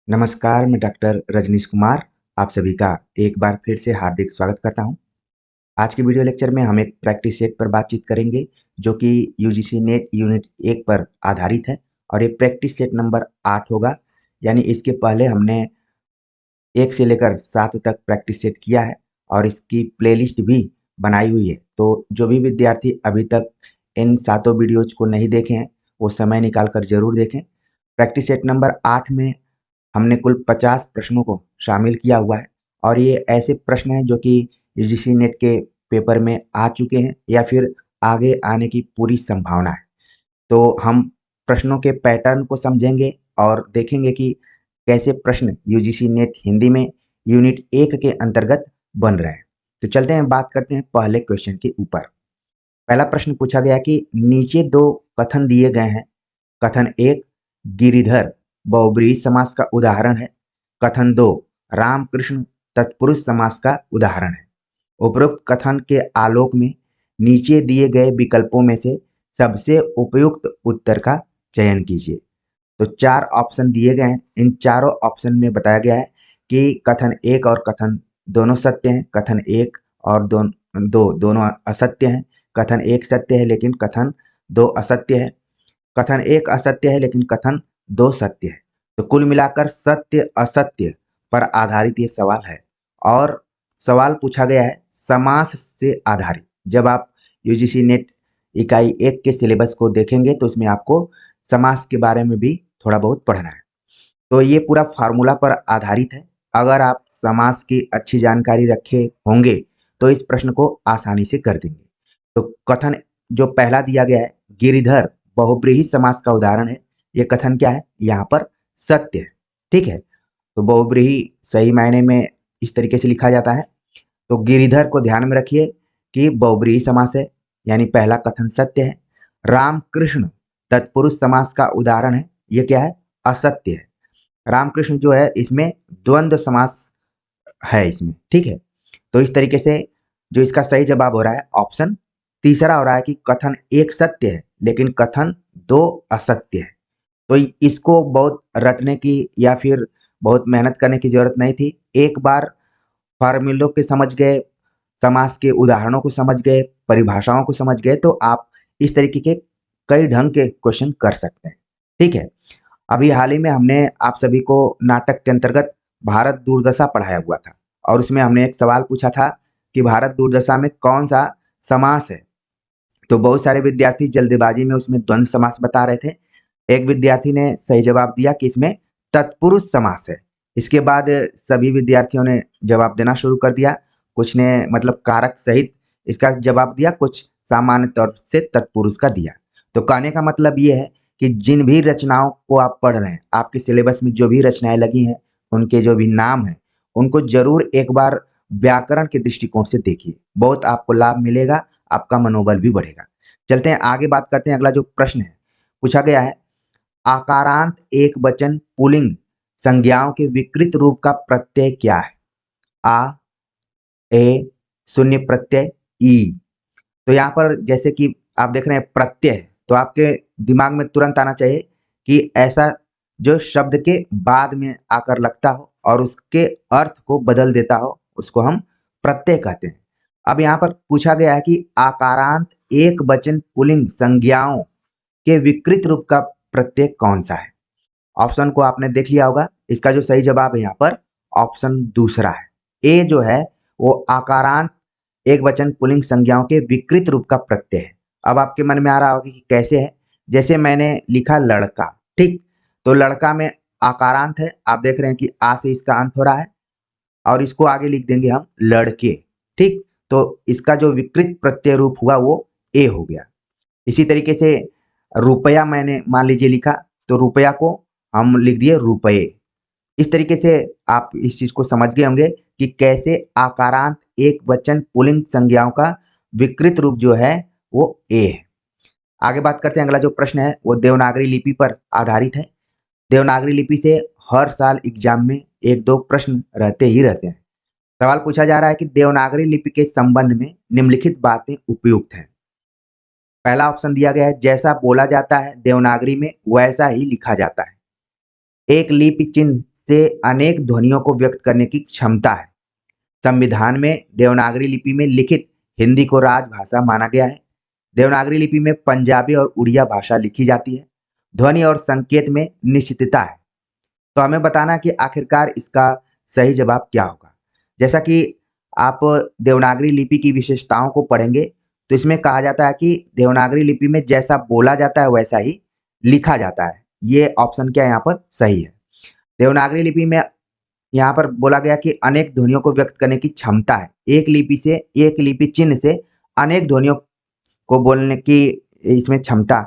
नमस्कार, मैं डॉक्टर रजनीश कुमार आप सभी का एक बार फिर से हार्दिक स्वागत करता हूं। आज के वीडियो लेक्चर में हम एक प्रैक्टिस सेट पर बातचीत करेंगे जो कि यूजीसी नेट यूनिट 1 पर आधारित है और ये प्रैक्टिस सेट नंबर 8 होगा। यानी इसके पहले हमने 1 से लेकर 7 तक प्रैक्टिस सेट किया है और इसकी प्लेलिस्ट भी बनाई हुई है। तो जो भी विद्यार्थी अभी तक इन सातों वीडियोज को नहीं देखे हैं, वो समय निकाल कर जरूर देखें। प्रैक्टिस सेट नंबर 8 में हमने कुल 50 प्रश्नों को शामिल किया हुआ है और ये ऐसे प्रश्न हैं जो कि यूजीसी नेट के पेपर में आ चुके हैं या फिर आगे आने की पूरी संभावना है। तो हम प्रश्नों के पैटर्न को समझेंगे और देखेंगे कि कैसे प्रश्न यूजीसी नेट हिंदी में यूनिट 1 के अंतर्गत बन रहे हैं। तो चलते हैं, बात करते हैं पहले क्वेश्चन के ऊपर। पहला प्रश्न पूछा गया कि नीचे दो कथन दिए गए हैं। कथन 1 गिरिधर बहुब्रीहि समास का उदाहरण है। कथन 2 रामकृष्ण तत्पुरुष समास का उदाहरण है। उपरोक्त कथन के आलोक में नीचे दिए गए विकल्पों में से सबसे उपयुक्त उत्तर का चयन कीजिए। तो 4 ऑप्शन दिए गए हैं। इन चारों ऑप्शन में बताया गया है कि कथन 1 और कथन दोनों सत्य हैं। कथन 1 और 2 दोनों असत्य हैं। कथन 1 सत्य है लेकिन कथन 2 असत्य है। कथन 1 असत्य है लेकिन कथन 2 सत्य है। तो कुल मिलाकर सत्य असत्य पर आधारित ये सवाल है और सवाल पूछा गया है समास से आधारित। जब आप यूजीसी नेट इकाई 1 के सिलेबस को देखेंगे तो इसमें आपको समास के बारे में भी थोड़ा बहुत पढ़ना है। तो ये पूरा फार्मूला पर आधारित है। अगर आप समास की अच्छी जानकारी रखे होंगे तो इस प्रश्न को आसानी से कर देंगे। तो कथन जो पहला दिया गया है गिरिधर बहुब्रीहि समास का उदाहरण है, ये कथन क्या है? यहाँ पर सत्य है। ठीक है, तो बहुब्रीहि सही मायने में इस तरीके से लिखा जाता है। तो गिरिधर को ध्यान में रखिए कि बहुब्रीहि समास है, यानी पहला कथन सत्य है। रामकृष्ण तत्पुरुष समास का उदाहरण है, ये क्या है? असत्य है। रामकृष्ण जो है इसमें द्वंद्व समास है इसमें। ठीक है, तो इस तरीके से जो इसका सही जवाब हो रहा है ऑप्शन तीसरा हो रहा है कि कथन 1 सत्य है लेकिन कथन 2 असत्य है। तो इसको बहुत रटने की या फिर बहुत मेहनत करने की जरूरत नहीं थी। एक बार फार्मूलों के समझ गए, समास के उदाहरणों को समझ गए, परिभाषाओं को समझ गए तो आप इस तरीके के कई ढंग के क्वेश्चन कर सकते हैं। ठीक है, अभी हाल ही में हमने आप सभी को नाटक के अंतर्गत भारत दूरदशा पढ़ाया हुआ था और उसमें हमने एक सवाल पूछा था कि भारत दूरदशा में कौन सा समास है। तो बहुत सारे विद्यार्थी जल्दबाजी में उसमें द्वंद्व समास बता रहे थे। एक विद्यार्थी ने सही जवाब दिया कि इसमें तत्पुरुष समास है। इसके बाद सभी विद्यार्थियों ने जवाब देना शुरू कर दिया। कुछ ने मतलब कारक सहित इसका जवाब दिया, कुछ सामान्य तौर से तत्पुरुष का दिया। तो कहने का मतलब ये है कि जिन भी रचनाओं को आप पढ़ रहे हैं, आपके सिलेबस में जो भी रचनाएं लगी हैं, उनके जो भी नाम हैं, उनको जरूर एक बार व्याकरण के दृष्टिकोण से देखिए। बहुत आपको लाभ मिलेगा, आपका मनोबल भी बढ़ेगा। चलते हैं आगे, बात करते हैं। अगला जो प्रश्न है पूछा गया है आकारांत एक वचन पुल्लिंग संज्ञाओं के विकृत रूप का प्रत्यय क्या है? आ, ए, शून्य प्रत्यय, ई। तो यहाँ पर जैसे कि आप देख रहे हैं प्रत्यय है, तो आपके दिमाग में तुरंत आना चाहिए कि ऐसा जो शब्द के बाद में आकर लगता हो और उसके अर्थ को बदल देता हो, उसको हम प्रत्यय कहते हैं। अब यहाँ पर पूछा गया है कि आकारांत एक वचन पुल्लिंग संज्ञाओं के विकृत रूप का प्रत्यय कौन सा है? ऑप्शन को आपने देख लिया होगा। इसका जो सही जवाब है यहाँ पर ऑप्शन दूसरा है। ए जो है वो आकारांत एक वचन पुल्लिंग संज्ञाओं के विकृत रूप का प्रत्यय है। अब आपके मन में आ रहा होगा कि कैसे है? जैसे मैंने लिखा लड़का, ठीक, तो लड़का में आकारांत है, आप देख रहे हैं कि आ से इसका अंत हो रहा है और इसको आगे लिख देंगे हम लड़के। ठीक, तो इसका जो विकृत प्रत्यय रूप हुआ वो ए हो गया। इसी तरीके से रुपया मैंने मान लीजिए लिखा, तो रुपया को हम लिख दिए रुपये। इस तरीके से आप इस चीज को समझ गए होंगे कि कैसे आकारांत एक वचन पुल्लिंग संज्ञाओं का विकृत रूप जो है वो ए है। आगे बात करते हैं। अगला जो प्रश्न है वो देवनागरी लिपि पर आधारित है। देवनागरी लिपि से हर साल एग्जाम में एक दो प्रश्न रहते ही रहते हैं। सवाल पूछा जा रहा है कि देवनागरी लिपि के संबंध में निम्नलिखित बातें उपयुक्त हैं। पहला ऑप्शन दिया गया है जैसा बोला जाता है देवनागरी में वैसा ही लिखा जाता है। एक लिपि चिन्ह से अनेक ध्वनियों को व्यक्त करने की क्षमता है। संविधान में देवनागरी लिपि में लिखित हिंदी को राजभाषा माना गया है। देवनागरी लिपि में पंजाबी और उड़िया भाषा लिखी जाती है। ध्वनि और संकेत में निश्चितता है। तो हमें बताना कि आखिरकार इसका सही जवाब क्या होगा। जैसा कि आप देवनागरी लिपि की विशेषताओं को पढ़ेंगे तो इसमें कहा जाता है कि देवनागरी लिपि में जैसा बोला जाता है वैसा ही लिखा जाता है। ये ऑप्शन क्या यहाँ पर सही है। देवनागरी लिपि में यहाँ पर बोला गया कि अनेक ध्वनियों को व्यक्त करने की क्षमता है। एक लिपि चिन्ह से अनेक ध्वनियों को बोलने की इसमें क्षमता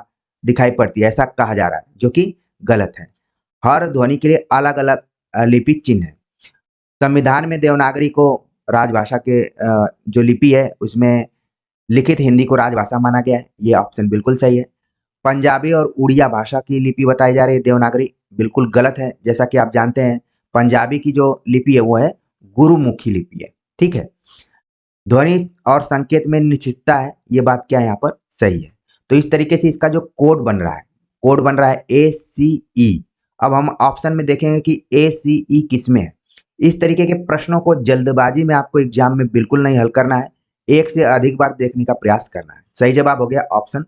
दिखाई पड़ती है, ऐसा कहा जा रहा है, जो कि गलत है। हर ध्वनि के लिए अलग अलग लिपि चिन्ह है। संविधान में देवनागरी को राजभाषा के जो लिपि है उसमें लिखित हिंदी को राजभाषा माना गया है। ये ऑप्शन बिल्कुल सही है। पंजाबी और उड़िया भाषा की लिपि बताई जा रही है देवनागरी, बिल्कुल गलत है। जैसा कि आप जानते हैं पंजाबी की जो लिपि है वो है गुरुमुखी लिपि है। ठीक है। ध्वनि और संकेत में निश्चितता है, ये बात क्या है यहाँ पर सही है। तो इस तरीके से इसका जो कोड बन रहा है ACE। अब हम ऑप्शन में देखेंगे कि ACE किसमें है। इस तरीके के प्रश्नों को जल्दबाजी में आपको एग्जाम में बिल्कुल नहीं हल करना है, एक से अधिक बार देखने का प्रयास करना है। सही जवाब हो गया ऑप्शन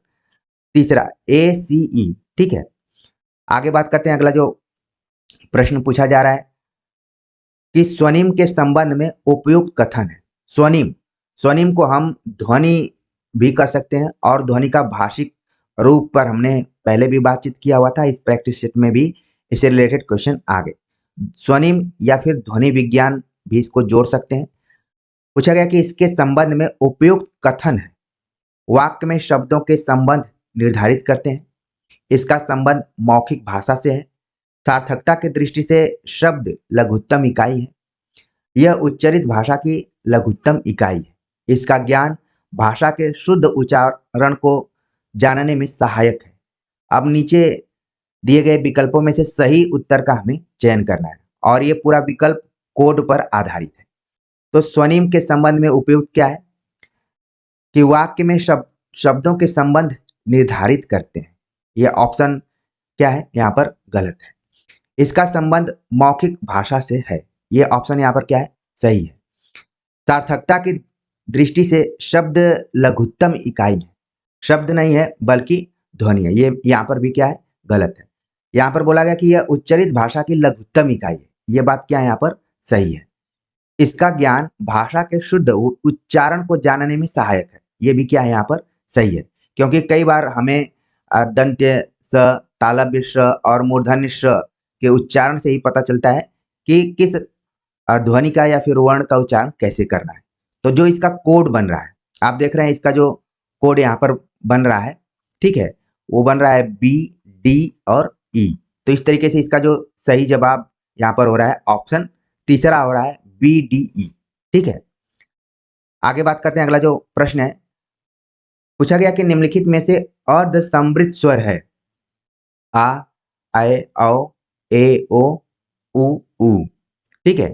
तीसरा ACE। ठीक है। आगे बात करते हैं। अगला जो प्रश्न पूछा जा रहा है कि स्वनिम के संबंध में उपयुक्त कथन है। स्वनिम को हम ध्वनि भी कर सकते हैं और ध्वनि का भाषिक रूप पर हमने पहले भी बातचीत किया हुआ था। इस प्रैक्टिस सेट में भी इससे रिलेटेड क्वेश्चन आ गए। स्वनिम या फिर ध्वनि विज्ञान भी इसको जोड़ सकते हैं। पूछा गया कि इसके संबंध में उपयुक्त कथन है। वाक्य में शब्दों के संबंध निर्धारित करते हैं। इसका संबंध मौखिक भाषा से है। सार्थकता की दृष्टि से शब्द लघुत्तम इकाई है। यह उच्चरित भाषा की लघुत्तम इकाई है। इसका ज्ञान भाषा के शुद्ध उच्चारण को जानने में सहायक है। अब नीचे दिए गए विकल्पों में से सही उत्तर का हमें चयन करना है और ये पूरा विकल्प कोड पर आधारित है। तो स्वनिम के संबंध में उपयुक्त क्या है कि वाक्य में शब्दों के संबंध निर्धारित करते हैं। यह ऑप्शन क्या है यहाँ पर गलत है। इसका संबंध मौखिक भाषा से है। यह ऑप्शन यहाँ पर क्या है सही है। सार्थकता की दृष्टि से शब्द लघुत्तम इकाई है। शब्द नहीं है बल्कि ध्वनि है। ये यहाँ पर भी क्या है गलत है। यहाँ पर बोला गया कि यह उच्चरित भाषा की लघुत्तम इकाई है। ये बात क्या है यहाँ पर सही है। इसका ज्ञान भाषा के शुद्ध उच्चारण को जानने में सहायक है। ये भी क्या है यहाँ पर सही है, क्योंकि कई बार हमें दंत्य स, तालव्य श और मूर्धन्य श के उच्चारण से ही पता चलता है कि किस ध्वनि का या फिर वर्ण का उच्चारण कैसे करना है। तो जो इसका कोड बन रहा है, आप देख रहे हैं इसका जो कोड यहाँ पर बन रहा है, ठीक है, वो बन रहा है B, D और E। तो इस तरीके से इसका जो सही जवाब यहाँ पर हो रहा है ऑप्शन तीसरा हो रहा है BDE। ठीक है। आगे बात करते हैं। अगला जो प्रश्न है पूछा गया कि निम्नलिखित में से अर्ध समृद्ध स्वर है आ, ऐ, औ, ए, ओ, उ। ठीक है।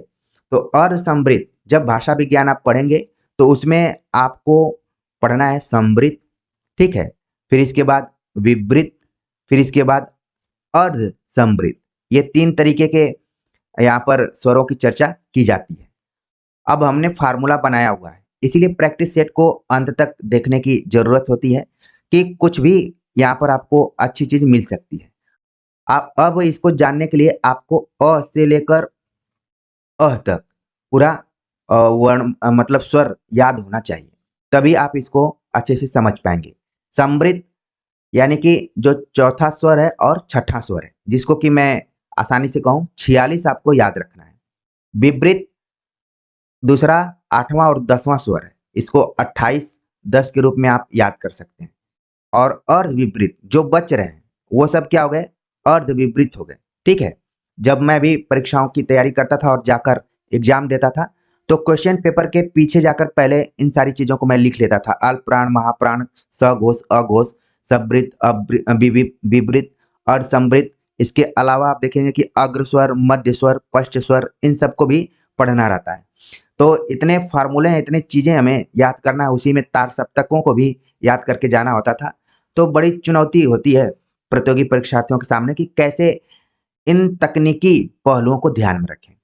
तो अर्ध समृद्ध जब भाषा विज्ञान आप पढ़ेंगे तो उसमें आपको पढ़ना है समृद्ध, ठीक है, फिर इसके बाद विवृत, फिर इसके बाद अर्ध समृद्ध। ये तीन तरीके के यहाँ पर स्वरों की चर्चा की जाती है। अब हमने फार्मूला बनाया हुआ है, इसीलिए प्रैक्टिस सेट को अंत तक देखने की जरूरत होती है कि कुछ भी यहाँ पर आपको अच्छी चीज मिल सकती है। आप अब इसको जानने के लिए आपको अ से लेकर अह तक पूरा वर्ण मतलब स्वर याद होना चाहिए, तभी आप इसको अच्छे से समझ पाएंगे। समृद्ध यानी कि जो चौथा स्वर है और छठा स्वर है, जिसको कि मैं आसानी से कहूँ 46 आपको याद रखना है। विवृत दूसरा 8वां और 10वां स्वर है, इसको 28 10 के रूप में आप याद कर सकते हैं। और अर्ध विपरीत जो बच रहे हैं वो सब क्या हो गए अर्ध विपरीत हो गए। ठीक है। जब मैं भी परीक्षाओं की तैयारी करता था और जाकर एग्जाम देता था तो क्वेश्चन पेपर के पीछे जाकर पहले इन सारी चीजों को मैं लिख लेता था। अल्पप्राण, महाप्राण, सघोष, अघोष, सवृत, विवृत, अर्ध समृत। इसके अलावा आप देखेंगे कि अग्र स्वर, मध्य स्वर, पश्च स्वर, इन सबको भी पढ़ना रहता है। तो इतने फार्मूले हैं, इतने चीजें हमें याद करना है। उसी में तार सप्तकों को भी याद करके जाना होता था। तो बड़ी चुनौती होती है प्रतियोगी परीक्षार्थियों के सामने कि कैसे इन तकनीकी पहलुओं को ध्यान में रखें।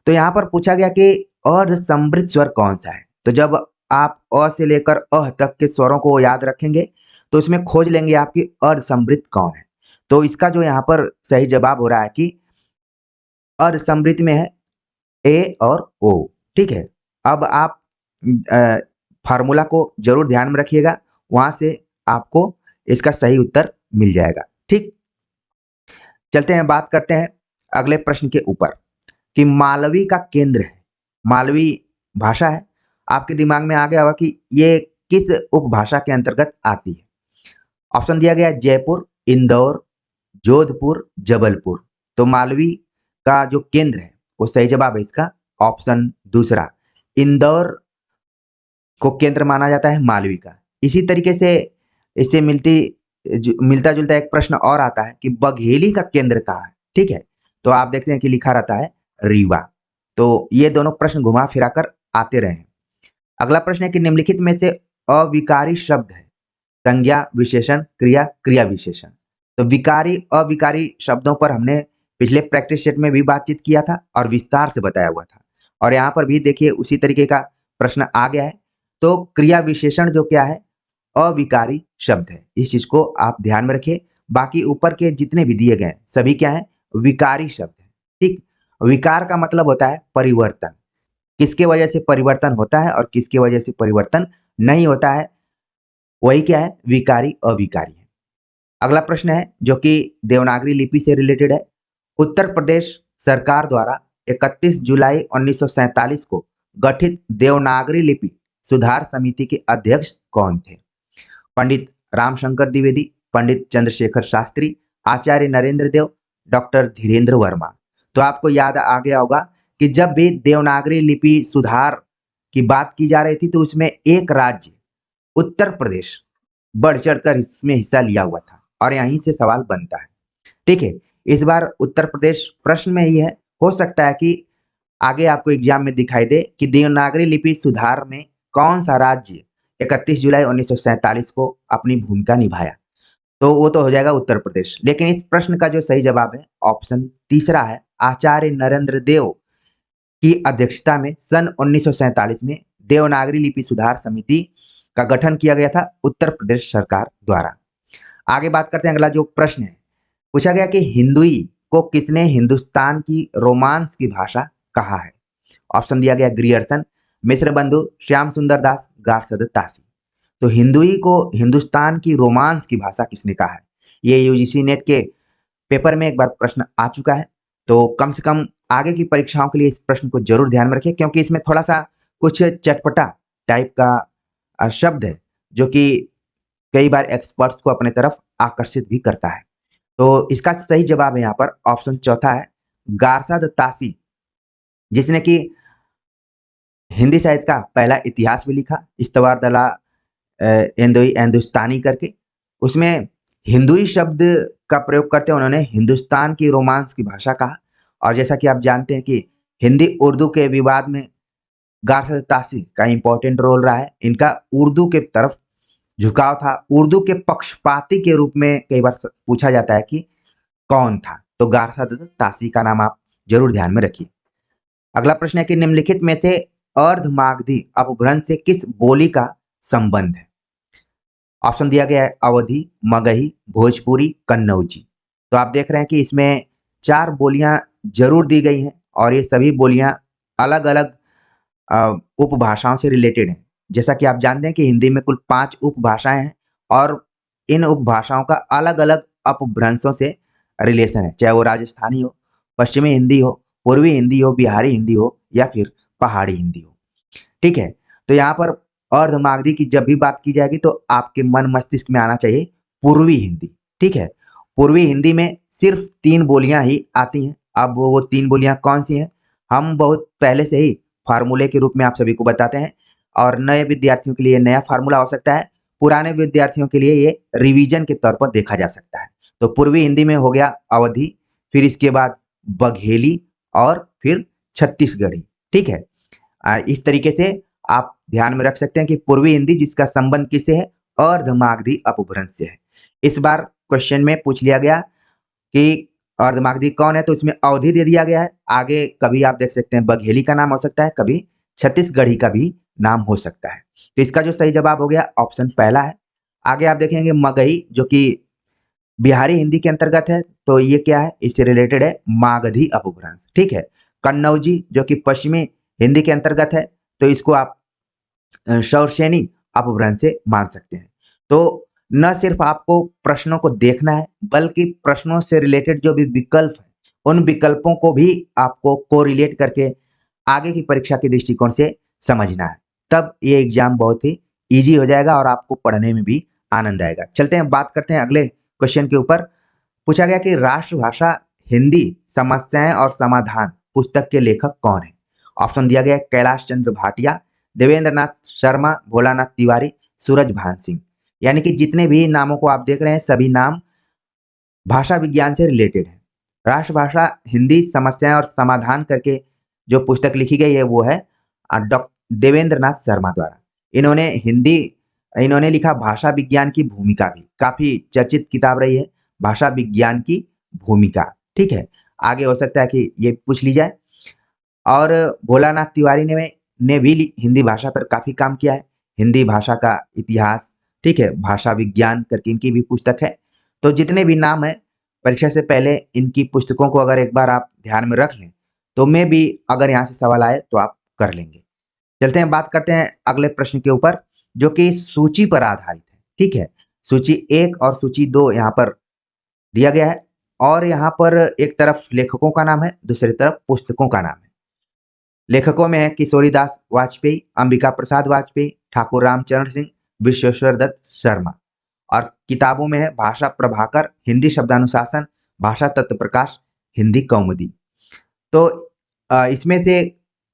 तो यहाँ पर पूछा गया कि अर्ध समृद्ध स्वर कौन सा है। तो जब आप अ से लेकर अह तक के स्वरों को याद रखेंगे तो इसमें खोज लेंगे आपकी अर्ध समृद्ध कौन है। तो इसका जो यहाँ पर सही जवाब हो रहा है कि अर्ध समृद्ध में है ए और ओ। ठीक है, अब आप फार्मूला को जरूर ध्यान में रखिएगा, वहां से आपको इसका सही उत्तर मिल जाएगा। ठीक, चलते हैं, बात करते हैं अगले प्रश्न के ऊपर कि मालवी का केंद्र है, मालवी भाषा है। आपके दिमाग में आ गया होगा कि ये किस उपभाषा के अंतर्गत आती है। ऑप्शन दिया गया जयपुर, इंदौर, जोधपुर, जबलपुर। तो मालवी का जो केंद्र है वो सही जवाब है इसका ऑप्शन दूसरा, इंदौर को केंद्र माना जाता है मालवी का। इसी तरीके से इससे मिलता जुलता एक प्रश्न और आता है कि बघेली का केंद्र कहाँ है। ठीक है, तो आप देखते हैं कि लिखा रहता है रीवा। तो ये दोनों प्रश्न घुमा फिरा कर आते रहे हैं। अगला प्रश्न है कि निम्नलिखित में से अविकारी शब्द है, संज्ञा विशेषण क्रिया क्रिया विशेषण। तो विकारी अविकारी शब्दों पर हमने पिछले प्रैक्टिस सेट में भी बातचीत किया था और विस्तार से बताया हुआ था, और यहाँ पर भी देखिए उसी तरीके का प्रश्न आ गया है। तो क्रिया विशेषण जो क्या है, अविकारी शब्द है, इस चीज को आप ध्यान में रखिए। बाकी ऊपर के जितने भी दिए गए सभी क्या है, विकारी शब्द है। ठीक, विकार का मतलब होता है परिवर्तन, किसके वजह से परिवर्तन होता है और किसके वजह से परिवर्तन नहीं होता है, वही क्या है, विकारी अविकारी है। अगला प्रश्न है जो कि देवनागरी लिपि से रिलेटेड है। उत्तर प्रदेश सरकार द्वारा 31 जुलाई 1947 को गठित देवनागरी लिपि सुधार समिति के अध्यक्ष कौन थे? पंडित रामशंकर द्विवेदी, पंडित चंद्रशेखर शास्त्री, आचार्य नरेंद्र देव, डॉक्टर धीरेन्द्र वर्मा। तो आपको याद आ गया होगा कि जब भी देवनागरी लिपि सुधार की बात की जा रही थी तो उसमें एक राज्य उत्तर प्रदेश बढ़ चढ़कर इसमें हिस्सा लिया हुआ था, और यहीं से सवाल बनता है। ठीक है, इस बार उत्तर प्रदेश प्रश्न में ही है, हो सकता है कि आगे आपको एग्जाम में दिखाई दे कि देवनागरी लिपि सुधार में कौन सा राज्य 31 जुलाई 1947 को अपनी भूमिका निभाया, तो वो तो हो जाएगा उत्तर प्रदेश। लेकिन इस प्रश्न का जो सही जवाब है ऑप्शन तीसरा है, आचार्य नरेंद्र देव की अध्यक्षता में सन 1947 में देवनागरी लिपि सुधार समिति का गठन किया गया था उत्तर प्रदेश सरकार द्वारा। आगे बात करते हैं, अगला जो प्रश्न है, पूछा गया कि हिंदुई को किसने हिंदुस्तान की रोमांस की भाषा कहा है? ऑप्शन दिया गया ग्रियर्सन, मिश्र बंधु, श्याम सुंदर दास, गार्सद तासी। तो हिंदुई को हिंदुस्तान की रोमांस की भाषा किसने कहा है? ये यूजीसी नेट के पेपर में एक बार प्रश्न आ चुका है, तो कम से कम आगे की परीक्षाओं के लिए इस प्रश्न को जरूर ध्यान में रखिए, क्योंकि इसमें थोड़ा सा कुछ चटपटा टाइप का शब्द है जो कि कई बार एक्सपर्ट्स को अपने तरफ आकर्षित भी करता है। तो इसका सही जवाब है यहाँ पर ऑप्शन चौथा है, गार्सद तासी, जिसने कि हिंदी साहित्य का पहला इतिहास भी लिखा, इस्तवार दला एंदोई हिंदुस्तानी करके। उसमें हिंदुई शब्द का प्रयोग करते उन्होंने हिंदुस्तान की रोमांस की भाषा कहा। और जैसा कि आप जानते हैं कि हिंदी उर्दू के विवाद में गार्सद तासी का इंपॉर्टेंट रोल रहा है, इनका उर्दू के तरफ झुकाव था, उर्दू के पक्षपाती के रूप में कई बार पूछा जाता है कि कौन था, तो गार्सद तासी का नाम आप जरूर ध्यान में रखिए। अगला प्रश्न है कि निम्नलिखित में से अर्धमागधी अपभ्रंश से किस बोली का संबंध है? ऑप्शन दिया गया है अवधी, मगही, भोजपुरी, कन्नौजी। तो आप देख रहे हैं कि इसमें 4 बोलियां जरूर दी गई हैं, और ये सभी बोलियां अलग अलग उपभाषाओं से रिलेटेड हैं। जैसा कि आप जानते हैं कि हिंदी में कुल 5 उपभाषाएं हैं, और इन उपभाषाओं का अलग अलग अपभ्रंशों से रिलेशन है, चाहे वो राजस्थानी हो, पश्चिमी हिंदी हो, पूर्वी हिंदी हो, बिहारी हिंदी हो, या फिर पहाड़ी हिंदी हो। ठीक है, तो यहाँ पर अर्धमागधी की जब भी बात की जाएगी तो आपके मन मस्तिष्क में आना चाहिए पूर्वी हिंदी। ठीक है, पूर्वी हिंदी में सिर्फ 3 बोलियां ही आती हैं। अब वो 3 बोलियां कौन सी हैं, हम बहुत पहले से ही फार्मूले के रूप में आप सभी को बताते हैं, और नए विद्यार्थियों के लिए नया फार्मूला हो सकता है, पुराने विद्यार्थियों के लिए ये रिवीजन के तौर पर देखा जा सकता है। तो पूर्वी हिंदी में हो गया अवधी, फिर इसके बाद बघेली, और फिर छत्तीसगढ़ी। ठीक है, इस तरीके से आप ध्यान में रख सकते हैं कि पूर्वी हिंदी जिसका संबंध किससे है, अर्धमागधी अपभ्रंश से है। इस बार क्वेश्चन में पूछ लिया गया कि अर्धमागधी कौन है, तो इसमें अवधि दे दिया गया है। आगे कभी आप देख सकते हैं बघेली का नाम हो सकता है, कभी छत्तीसगढ़ी का भी नाम हो सकता है। तो इसका जो सही जवाब हो गया ऑप्शन पहला है। आगे आप देखेंगे मगही, जो कि बिहारी हिंदी के अंतर्गत है, तो ये क्या है, इससे रिलेटेड है मागधी अपभ्रंश। ठीक है। कन्नौजी जो कि पश्चिमी हिंदी के अंतर्गत है, तो इसको आप शौरसेनी अपभ्रंश से मान सकते हैं। तो न सिर्फ आपको प्रश्नों को देखना है, बल्कि प्रश्नों से रिलेटेड जो भी विकल्प है, उन विकल्पों को भी आपको कोरिलेट करके आगे की परीक्षा के दृष्टिकोण से समझना है। तब ये एग्जाम बहुत ही ईजी हो जाएगा और आपको पढ़ने में भी आनंद आएगा। चलते हैं, बात करते हैं अगले क्वेश्चन के ऊपर। पूछा गया कि राष्ट्रभाषा हिंदी समस्याएं और समाधान पुस्तक के लेखक कौन है। ऑप्शन दिया गया है कैलाश चंद्र भाटिया, देवेंद्र नाथ शर्मा, भोलानाथ तिवारी, सूरज भान सिंह। यानी कि जितने भी नामों को आप देख रहे हैं, सभी नाम भाषा विज्ञान से रिलेटेड है। राष्ट्रभाषा हिंदी समस्याएं और समाधान करके जो पुस्तक लिखी गई है वो है डॉक्टर देवेंद्र नाथ शर्मा द्वारा। इन्होंने लिखा भाषा विज्ञान की भूमिका, भी काफी चर्चित किताब रही है भाषा विज्ञान की भूमिका। ठीक है, आगे हो सकता है कि ये पूछ ली जाए। और भोलानाथ तिवारी ने भी हिंदी भाषा पर काफी काम किया है, हिंदी भाषा का इतिहास, ठीक है, भाषा विज्ञान करके इनकी भी पुस्तक है। तो जितने भी नाम है, परीक्षा से पहले इनकी पुस्तकों को अगर एक बार आप ध्यान में रख लें, तो मैं भी अगर यहाँ से सवाल आए तो आप कर लेंगे। चलते हैं, बात करते हैं अगले प्रश्न के ऊपर, जो कि सूची पर आधारित है। ठीक है, सूची 1 और सूची 2 यहाँ पर दिया गया है, और यहाँ पर एक तरफ लेखकों का नाम है, दूसरी तरफ पुस्तकों का नाम है। लेखकों में है किशोरीदास वाजपेयी, अंबिका प्रसाद वाजपेयी, ठाकुर रामचरण सिंह, विश्वेश्वर दत्त शर्मा। और किताबों में है भाषा प्रभाकर, हिंदी शब्दानुशासन, भाषा तत्व प्रकाश, हिंदी कौमुदी। तो इसमें से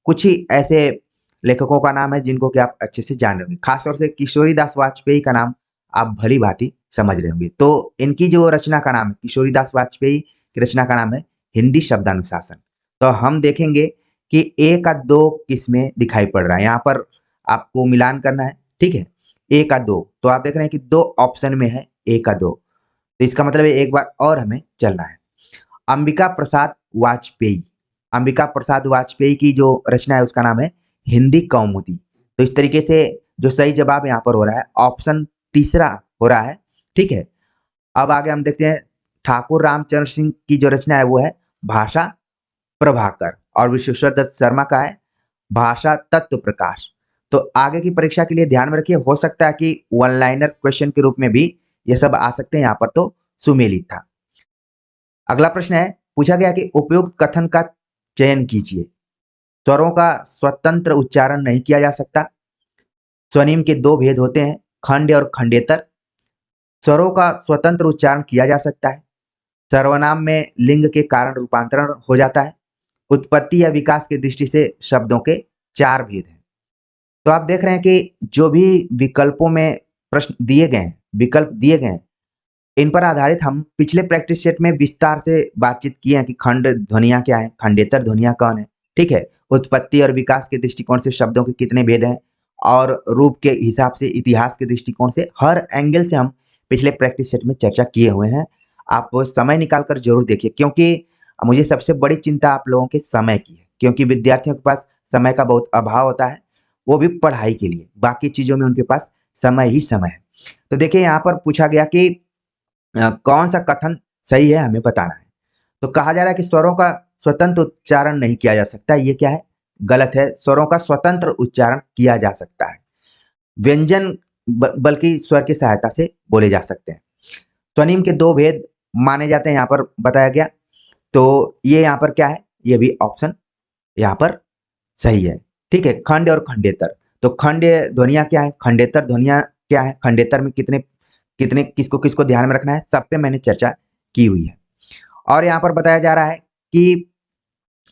कुछ ही ऐसे लेखकों का नाम है जिनको कि आप अच्छे से जान रहे होंगे। खासतौर से किशोरीदास वाजपेयी का नाम आप भली भांति समझ रहे होंगे। तो इनकी जो रचना का नाम है, किशोरीदास वाजपेयी की रचना का नाम है हिंदी शब्दानुशासन। तो हम देखेंगे कि 1 का 2 किसमें दिखाई पड़ रहा है, यहाँ पर आपको मिलान करना है। ठीक है, 1 का 2, तो आप देख रहे हैं कि 2 ऑप्शन में है 1 का 2, तो इसका मतलब है एक बार और हमें चलना है। अंबिका प्रसाद वाजपेयी, अंबिका प्रसाद वाजपेयी की जो रचना है उसका नाम है हिंदी कौमुदी। तो इस तरीके से जो सही जवाब यहाँ पर हो रहा है ऑप्शन तीसरा हो रहा है। ठीक है, अब आगे हम देखते हैं ठाकुर रामचंद्र सिंह की जो रचना है वो है भाषा प्रभाकर, और विश्वेश्वर दत्त शर्मा का है भाषा तत्व प्रकाश। तो आगे की परीक्षा के लिए ध्यान में रखिए, हो सकता है कि वन लाइनर क्वेश्चन के रूप में भी ये सब आ सकते हैं, यहाँ पर तो सुमेलित था। अगला प्रश्न है, पूछा गया कि उपयुक्त कथन का चयन कीजिए। स्वरों का स्वतंत्र उच्चारण नहीं किया जा सकता। स्वनिम के 2 भेद होते हैं, खंड और खंडेतर। स्वरों का स्वतंत्र उच्चारण किया जा सकता है। सर्वनाम में लिंग के कारण रूपांतरण हो जाता है। उत्पत्ति या विकास की दृष्टि से शब्दों के 4 भेद हैं। तो आप देख रहे हैं कि जो भी विकल्पों में प्रश्न दिए गए हैं, विकल्प दिए गए हैं, इन पर आधारित हम पिछले प्रैक्टिस सेट में विस्तार से बातचीत किए हैं कि खंड ध्वनियां क्या है, खंडेतर ध्वनियां कौन है। ठीक है, उत्पत्ति और विकास के दृष्टिकोण से शब्दों के कितने भेद हैं, और रूप के हिसाब से, इतिहास के दृष्टिकोण से, हर एंगल से हम पिछले प्रैक्टिस सेट में चर्चा किए हुए हैं। आप समय निकालकर जरूर देखिए, क्योंकि मुझे सबसे बड़ी चिंता आप लोगों के समय की है, क्योंकि विद्यार्थियों के पास समय का बहुत अभाव होता है, वो भी पढ़ाई के लिए, बाकी चीजों में उनके पास समय ही समय है। तो देखिए, यहाँ पर पूछा गया कि कौन सा कथन सही है, हमें बताना है। तो कहा जा रहा है कि स्वरों का स्वतंत्र उच्चारण नहीं किया जा सकता, ये क्या है, गलत है। स्वरों का स्वतंत्र उच्चारण किया जा सकता है। व्यंजन बल्कि स्वर की सहायता से बोले जा सकते हैं। स्वनिम के 2 भेद माने जाते हैं, यहाँ पर बताया गया। तो ये यहाँ पर क्या है, ये भी ऑप्शन यहाँ पर सही है। ठीक है, खंड और खंडेतर। तो खंड ध्वनियां क्या है, खंडेतर ध्वनियां क्या है, खंडेतर में कितने कितने किसको किसको ध्यान में रखना है, सब पे मैंने चर्चा की हुई है। और यहाँ पर बताया जा रहा है कि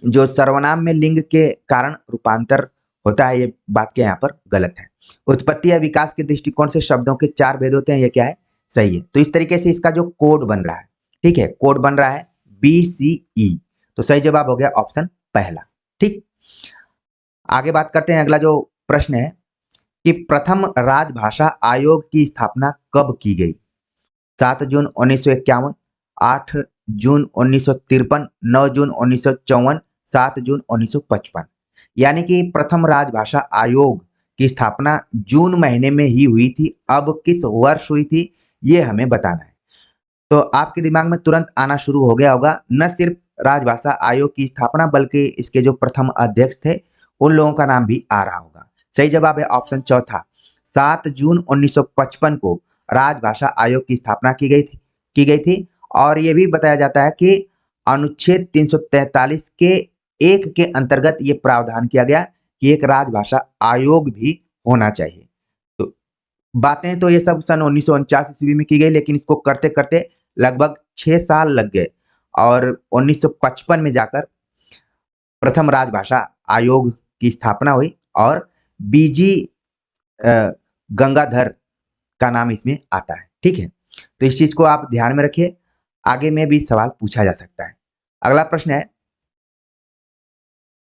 जो सर्वनाम में लिंग के कारण रूपांतर होता है, ये बात क्या यहाँ पर गलत है। उत्पत्ति या विकास के दृष्टिकोण से शब्दों के 4 भेद होते हैं, ये क्या है, सही है। तो इस तरीके से इसका जो कोड बन रहा है, ठीक है, कोड बन रहा है BCE। तो सही जवाब हो गया ऑप्शन पहला। ठीक, आगे बात करते हैं। अगला जो प्रश्न है कि प्रथम राजभाषा आयोग की स्थापना कब की गई। 7 जून 1951, 8 जून 1953, 9 जून 1954, 7 जून 1955। यानी कि प्रथम राजभाषा आयोग की स्थापना जून महीने में ही हुई थी। अब किस वर्ष हुई थी ये हमें बताना है। तो आपके दिमाग में तुरंत आना शुरू हो गया होगा, न सिर्फ राजभाषा आयोग की स्थापना बल्कि इसके जो प्रथम अध्यक्ष थे उन लोगों का नाम भी आ रहा होगा। सही जवाब है ऑप्शन चौथा, 7 जून 1955 को राजभाषा आयोग की स्थापना की गई थी। और ये भी बताया जाता है कि अनुच्छेद 343 के 1 के अंतर्गत ये प्रावधान किया गया कि एक राजभाषा आयोग भी होना चाहिए। तो बातें तो ये सब सन 1949 ईस्वी में की गई, लेकिन इसको करते करते लगभग 6 साल लग गए और 1955 में जाकर प्रथम राजभाषा आयोग की स्थापना हुई और बीजी गंगाधर का नाम इसमें आता है। ठीक है, तो इस चीज को आप ध्यान में रखिए, आगे में भी सवाल पूछा जा सकता है। अगला प्रश्न है,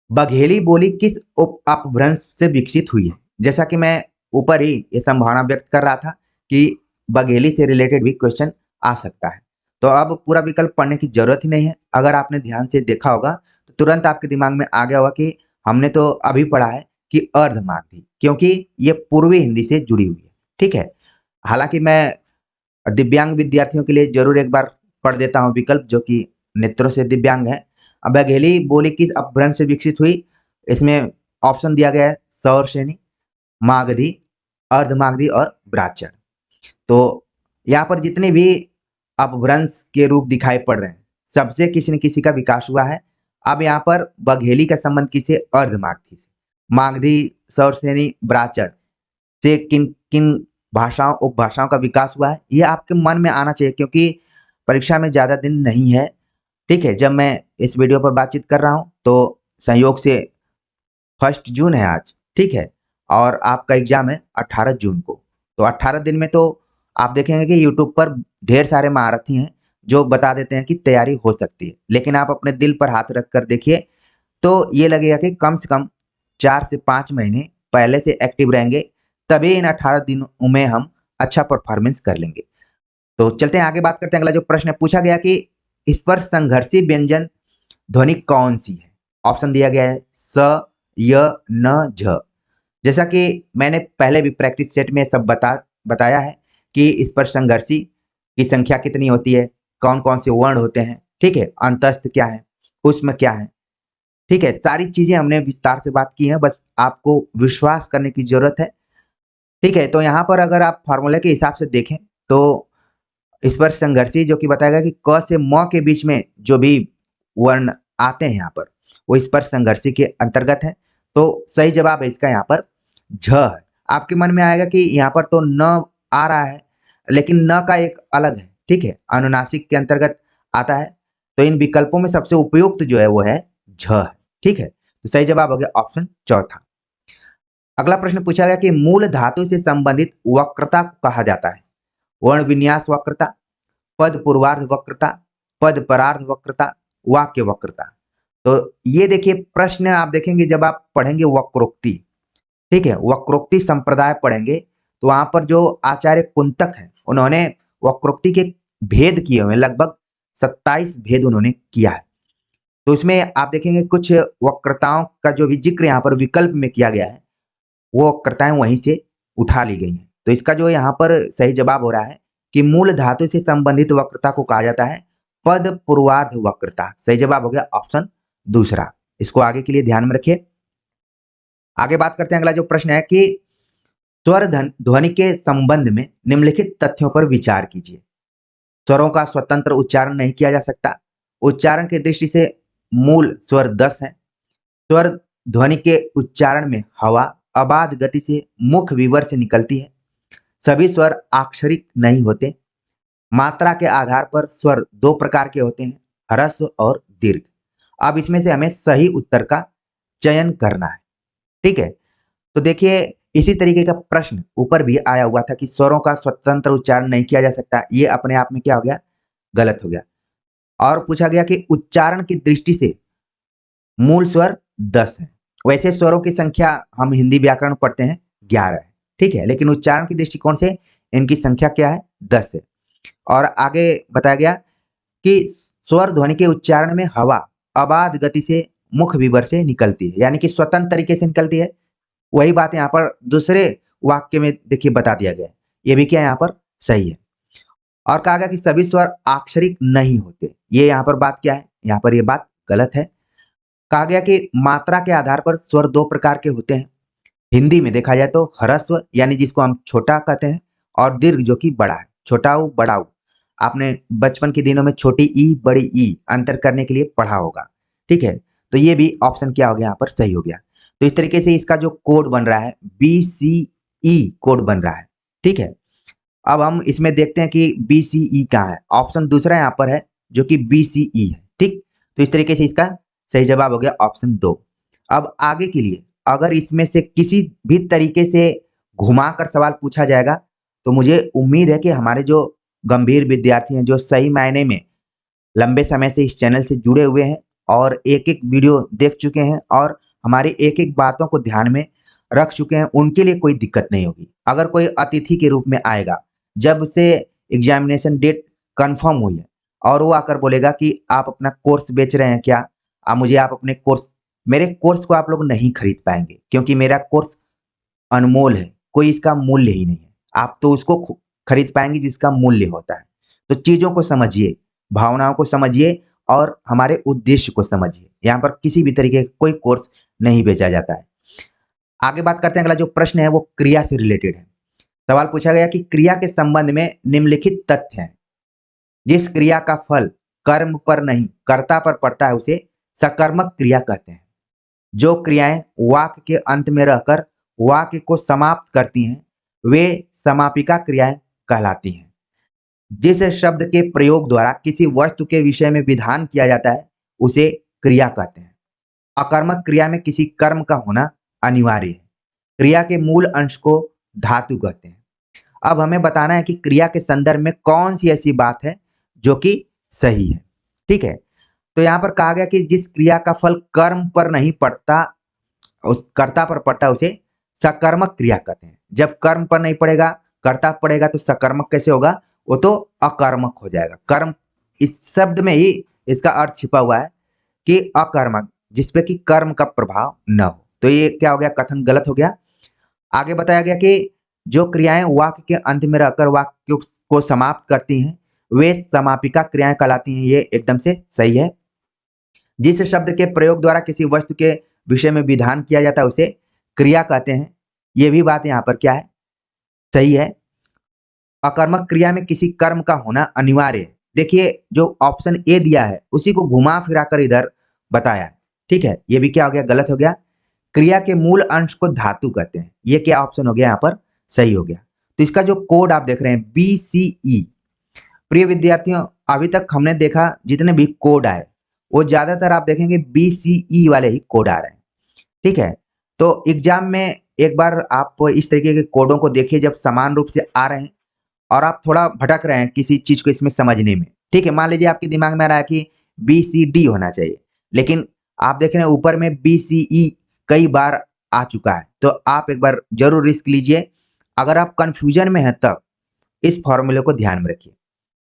बघेली बोली किस उप अपभ्रंश से विकसित हुई है? जैसा कि मैं ऊपर ही ये संभावना व्यक्त कर रहा था कि बघेली से रिलेटेड भी क्वेश्चन आ सकता है। तो अब पूरा विकल्प पढ़ने की जरूरत ही नहीं है। अगर आपने ध्यान से देखा होगा तो तुरंत आपके दिमाग में आ गया होगा कि हमने तो अभी पढ़ा है कि अर्धमागधी, क्योंकि ये पूर्वी हिंदी से जुड़ी हुई है। ठीक है, हालांकि मैं दिव्यांग विद्यार्थियों के लिए जरूर एक बार पढ़ देता हूँ विकल्प, जो कि नेत्रों से दिव्यांग है। अब बघेली बोली किस अपभ्रंश से विकसित हुई? इसमें ऑप्शन दिया गया है सौर श्रेणी, मागधी, अर्धमागधी और ब्राह्मण। तो यहाँ पर जितने भी अपभ्रंश के रूप दिखाई पड़ रहे हैं, सबसे किसी न किसी का विकास हुआ है। अब यहाँ पर बघेली का संबंध किसे? अर्धमागधी से। मागधी, सौर श्रेणी, ब्राह्मण से किन किन भाषाओं उपभाषाओं का विकास हुआ है, ये आपके मन में आना चाहिए, क्योंकि परीक्षा में ज्यादा दिन नहीं है। ठीक है, जब मैं इस वीडियो पर बातचीत कर रहा हूं तो संयोग से 1 जून है आज। ठीक है, और आपका एग्जाम है 18 जून को। तो 18 दिन में तो आप देखेंगे कि यूट्यूब पर ढेर सारे महारथी हैं जो बता देते हैं कि तैयारी हो सकती है, लेकिन आप अपने दिल पर हाथ रख कर देखिए तो ये लगेगा कि कम से कम 4 से 5 महीने पहले से एक्टिव रहेंगे, तभी इन 18 दिनों में हम अच्छा परफॉर्मेंस कर लेंगे। तो चलते हैं आगे, बात करते हैं। अगला जो प्रश्न है, पूछा गया कि इस पर संघर्षी व्यंजन ध्वनि कौन सी है? ऑप्शन दिया गया है स, य, न, झ। जैसा कि मैंने पहले भी प्रैक्टिस सेट में सब बताया है कि इस पर संघर्षी की संख्या कितनी होती है, कौन कौन से वर्ण होते हैं। ठीक है, अंतस्थ क्या है, उष्म क्या है। ठीक है, सारी चीजें हमने विस्तार से बात की है, बस आपको विश्वास करने की जरूरत है। ठीक है, तो यहाँ पर अगर आप फार्मूले के हिसाब से देखें तो इस पर संघर्षी जो कि बताएगा कि क से म के बीच में जो भी वर्ण आते हैं यहाँ पर, वो इस पर संघर्षी के अंतर्गत है। तो सही जवाब है इसका यहाँ पर झ है। आपके मन में आएगा कि यहाँ पर तो न आ रहा है, लेकिन न का एक अलग है। ठीक है, अनुनासिक के अंतर्गत आता है। तो इन विकल्पों में सबसे उपयुक्त जो है वो है झ है। ठीक है, तो सही जवाब हो गया ऑप्शन चौथा। अगला प्रश्न पूछा गया कि मूल धातु से संबंधित वक्रता को कहा जाता है? वर्ण विन्यास वक्रता, पद पूर्वार्ध वक्रता, पद परार्ध वक्रता, वाक्य वक्रता। तो ये देखिए प्रश्न आप देखेंगे जब आप पढ़ेंगे वक्रोक्ति। ठीक है, वक्रोक्ति संप्रदाय पढ़ेंगे तो वहां पर जो आचार्य कुंतक है उन्होंने वक्रोक्ति के भेद किए हुए, लगभग 27 भेद उन्होंने किया है। तो इसमें आप देखेंगे कुछ वक्रताओं का जो भी जिक्र यहाँ पर विकल्प में किया गया है, वो वक्रताएं वहीं से उठा ली गई हैं। तो इसका जो यहाँ पर सही जवाब हो रहा है कि मूल धातु से संबंधित वक्रता को कहा जाता है पद पूर्वार्ध वक्रता। सही जवाब हो गया ऑप्शन दूसरा। इसको आगे के लिए ध्यान में रखिए। आगे बात करते हैं, अगला जो प्रश्न है कि स्वर ध्वनि के संबंध में निम्नलिखित तथ्यों पर विचार कीजिए। स्वरों का स्वतंत्र उच्चारण नहीं किया जा सकता। उच्चारण की दृष्टि से मूल स्वर 10 है। स्वर ध्वनि के उच्चारण में हवा अबाध गति से मुख विवर से निकलती है। सभी स्वर अक्षरिक नहीं होते। मात्रा के आधार पर स्वर 2 प्रकार के होते हैं, ह्रस्व और दीर्घ। अब इसमें से हमें सही उत्तर का चयन करना है। ठीक है, तो देखिए इसी तरीके का प्रश्न ऊपर भी आया हुआ था कि स्वरों का स्वतंत्र उच्चारण नहीं किया जा सकता। ये अपने आप में क्या हो गया? गलत हो गया। और पूछा गया कि उच्चारण की दृष्टि से मूल स्वर 10 है। वैसे स्वरों की संख्या हम हिंदी व्याकरण पढ़ते हैं 11 है। ठीक है, लेकिन उच्चारण की दृष्टिकोण से इनकी संख्या क्या है? 10 है। और आगे बताया गया कि स्वर ध्वनि के उच्चारण में हवा अबाध गति से मुख विवर से निकलती है, यानी कि स्वतंत्र तरीके से निकलती है। वही बात यहाँ पर दूसरे वाक्य में देखिए बता दिया गया है। ये भी क्या यहाँ पर सही है। और कहा गया कि सभी स्वर अक्षरिक नहीं होते। ये यहाँ पर बात क्या है, यहाँ पर ये बात गलत है। कहा गया कि मात्रा के आधार पर स्वर दो प्रकार के होते हैं। हिंदी में देखा जाए तो ह्रस्व यानी जिसको हम छोटा कहते हैं, और दीर्घ जो कि बड़ा है, छोटा ऊ बड़ा ऊ। आपने बचपन के दिनों में छोटी ई बड़ी ई अंतर करने के लिए पढ़ा होगा, ठीक है। तो ये भी ऑप्शन क्या हो गया यहाँ पर सही हो गया। तो इस तरीके से इसका जो कोड बन रहा है BCE कोड बन रहा है, ठीक है। अब हम इसमें देखते हैं कि BCE कहाँ है। ऑप्शन दूसरा यहाँ पर है जो कि BCE है, ठीक। तो इस तरीके से इसका सही जवाब हो गया ऑप्शन 2। अब आगे के लिए अगर इसमें से किसी भी तरीके से घुमाकर सवाल पूछा जाएगा तो मुझे उम्मीद है कि हमारे जो गंभीर विद्यार्थी हैं, जो सही मायने में लंबे समय से इस चैनल से जुड़े हुए हैं और एक-एक वीडियो देख चुके हैं और हमारी एक-एक बातों को ध्यान में रख चुके हैं, उनके लिए कोई दिक्कत नहीं होगी। अगर कोई अतिथि के रूप में आएगा, जब से एग्जामिनेशन डेट कंफर्म हुई है और वो आकर बोलेगा कि आप अपना कोर्स बेच रहे हैं क्या? मुझे आप अपने कोर्स मेरे कोर्स को आप लोग नहीं खरीद पाएँगे, क्योंकि मेरा कोर्स अनमोल है, कोई इसका मूल्य ही नहीं है। आप तो उसको खरीद पाएँगे जिसका मूल्य होता है। तो चीज़ों को समझिए, भावनाओं को समझिए और हमारे उद्देश्य को समझिए। यहाँ पर किसी भी तरीके का कोई कोर्स नहीं बेचा जाता है। आगे बात करते हैं, अगला जो प्रश्न है वो क्रिया से रिलेटेड है। सवाल पूछा गया कि क्रिया के संबंध में निम्नलिखित तथ्य हैं। जिस क्रिया का फल कर्म पर नहीं कर्ता पर पड़ता है उसे सकर्मक क्रिया कहते हैं। जो क्रियाएं वाक्य के अंत में रहकर वाक्य को समाप्त करती हैं वे समापिका क्रियाएं कहलाती हैं। जिस शब्द के प्रयोग द्वारा किसी वस्तु के विषय में विधान किया जाता है उसे क्रिया कहते हैं। अकर्मक क्रिया में किसी कर्म का होना अनिवार्य है। क्रिया के मूल अंश को धातु कहते हैं। अब हमें बताना है कि क्रिया के संदर्भ में कौन सी ऐसी बात है जो कि सही है, ठीक है। तो यहाँ पर कहा गया कि जिस क्रिया का फल कर्म पर नहीं पड़ता, उस कर्ता पर पड़ता है उसे सकर्मक क्रिया कहते हैं। जब कर्म पर नहीं पड़ेगा, कर्ता पड़ेगा तो सकर्मक कैसे होगा? वो तो अकर्मक हो जाएगा। कर्म, इस शब्द में ही इसका अर्थ छिपा हुआ है कि अकर्मक, जिसपे कि कर्म का प्रभाव न हो। तो ये क्या हो गया? कथन गलत हो गया। आगे बताया गया कि जो क्रियाएं वाक्य के अंत में रहकर वाक्य को समाप्त करती हैं वे समापिका क्रियाएं कहलाती हैं। ये एकदम से सही है। जिस शब्द के प्रयोग द्वारा किसी वस्तु के विषय में विधान किया जाता है उसे क्रिया कहते हैं। ये भी बात यहाँ पर क्या है? सही है। अकर्मक क्रिया में किसी कर्म का होना अनिवार्य है। देखिए जो ऑप्शन ए दिया है उसी को घुमा फिरा कर इधर बताया है, ठीक है। ये भी क्या हो गया? गलत हो गया। क्रिया के मूल अंश को धातु कहते हैं। ये क्या ऑप्शन हो गया? यहाँ पर सही हो गया। तो इसका जो कोड आप देख रहे हैं BCE। प्रिय विद्यार्थियों, अभी तक हमने देखा जितने भी कोड आए वो ज्यादातर आप देखेंगे BCE वाले ही कोड आ रहे हैं, ठीक है। तो एग्जाम में एक बार आप इस तरीके के कोडों को देखिए जब समान रूप से आ रहे हैं और आप थोड़ा भटक रहे हैं किसी चीज को इसमें समझने में, ठीक है। मान लीजिए आपके दिमाग में आ रहा है कि BCD होना चाहिए, लेकिन आप देख रहे हैं ऊपर में BCE कई बार आ चुका है। तो आप एक बार जरूर रिस्क लीजिए। अगर आप कंफ्यूजन में हैं तब इस फॉर्मूले को ध्यान में रखिए,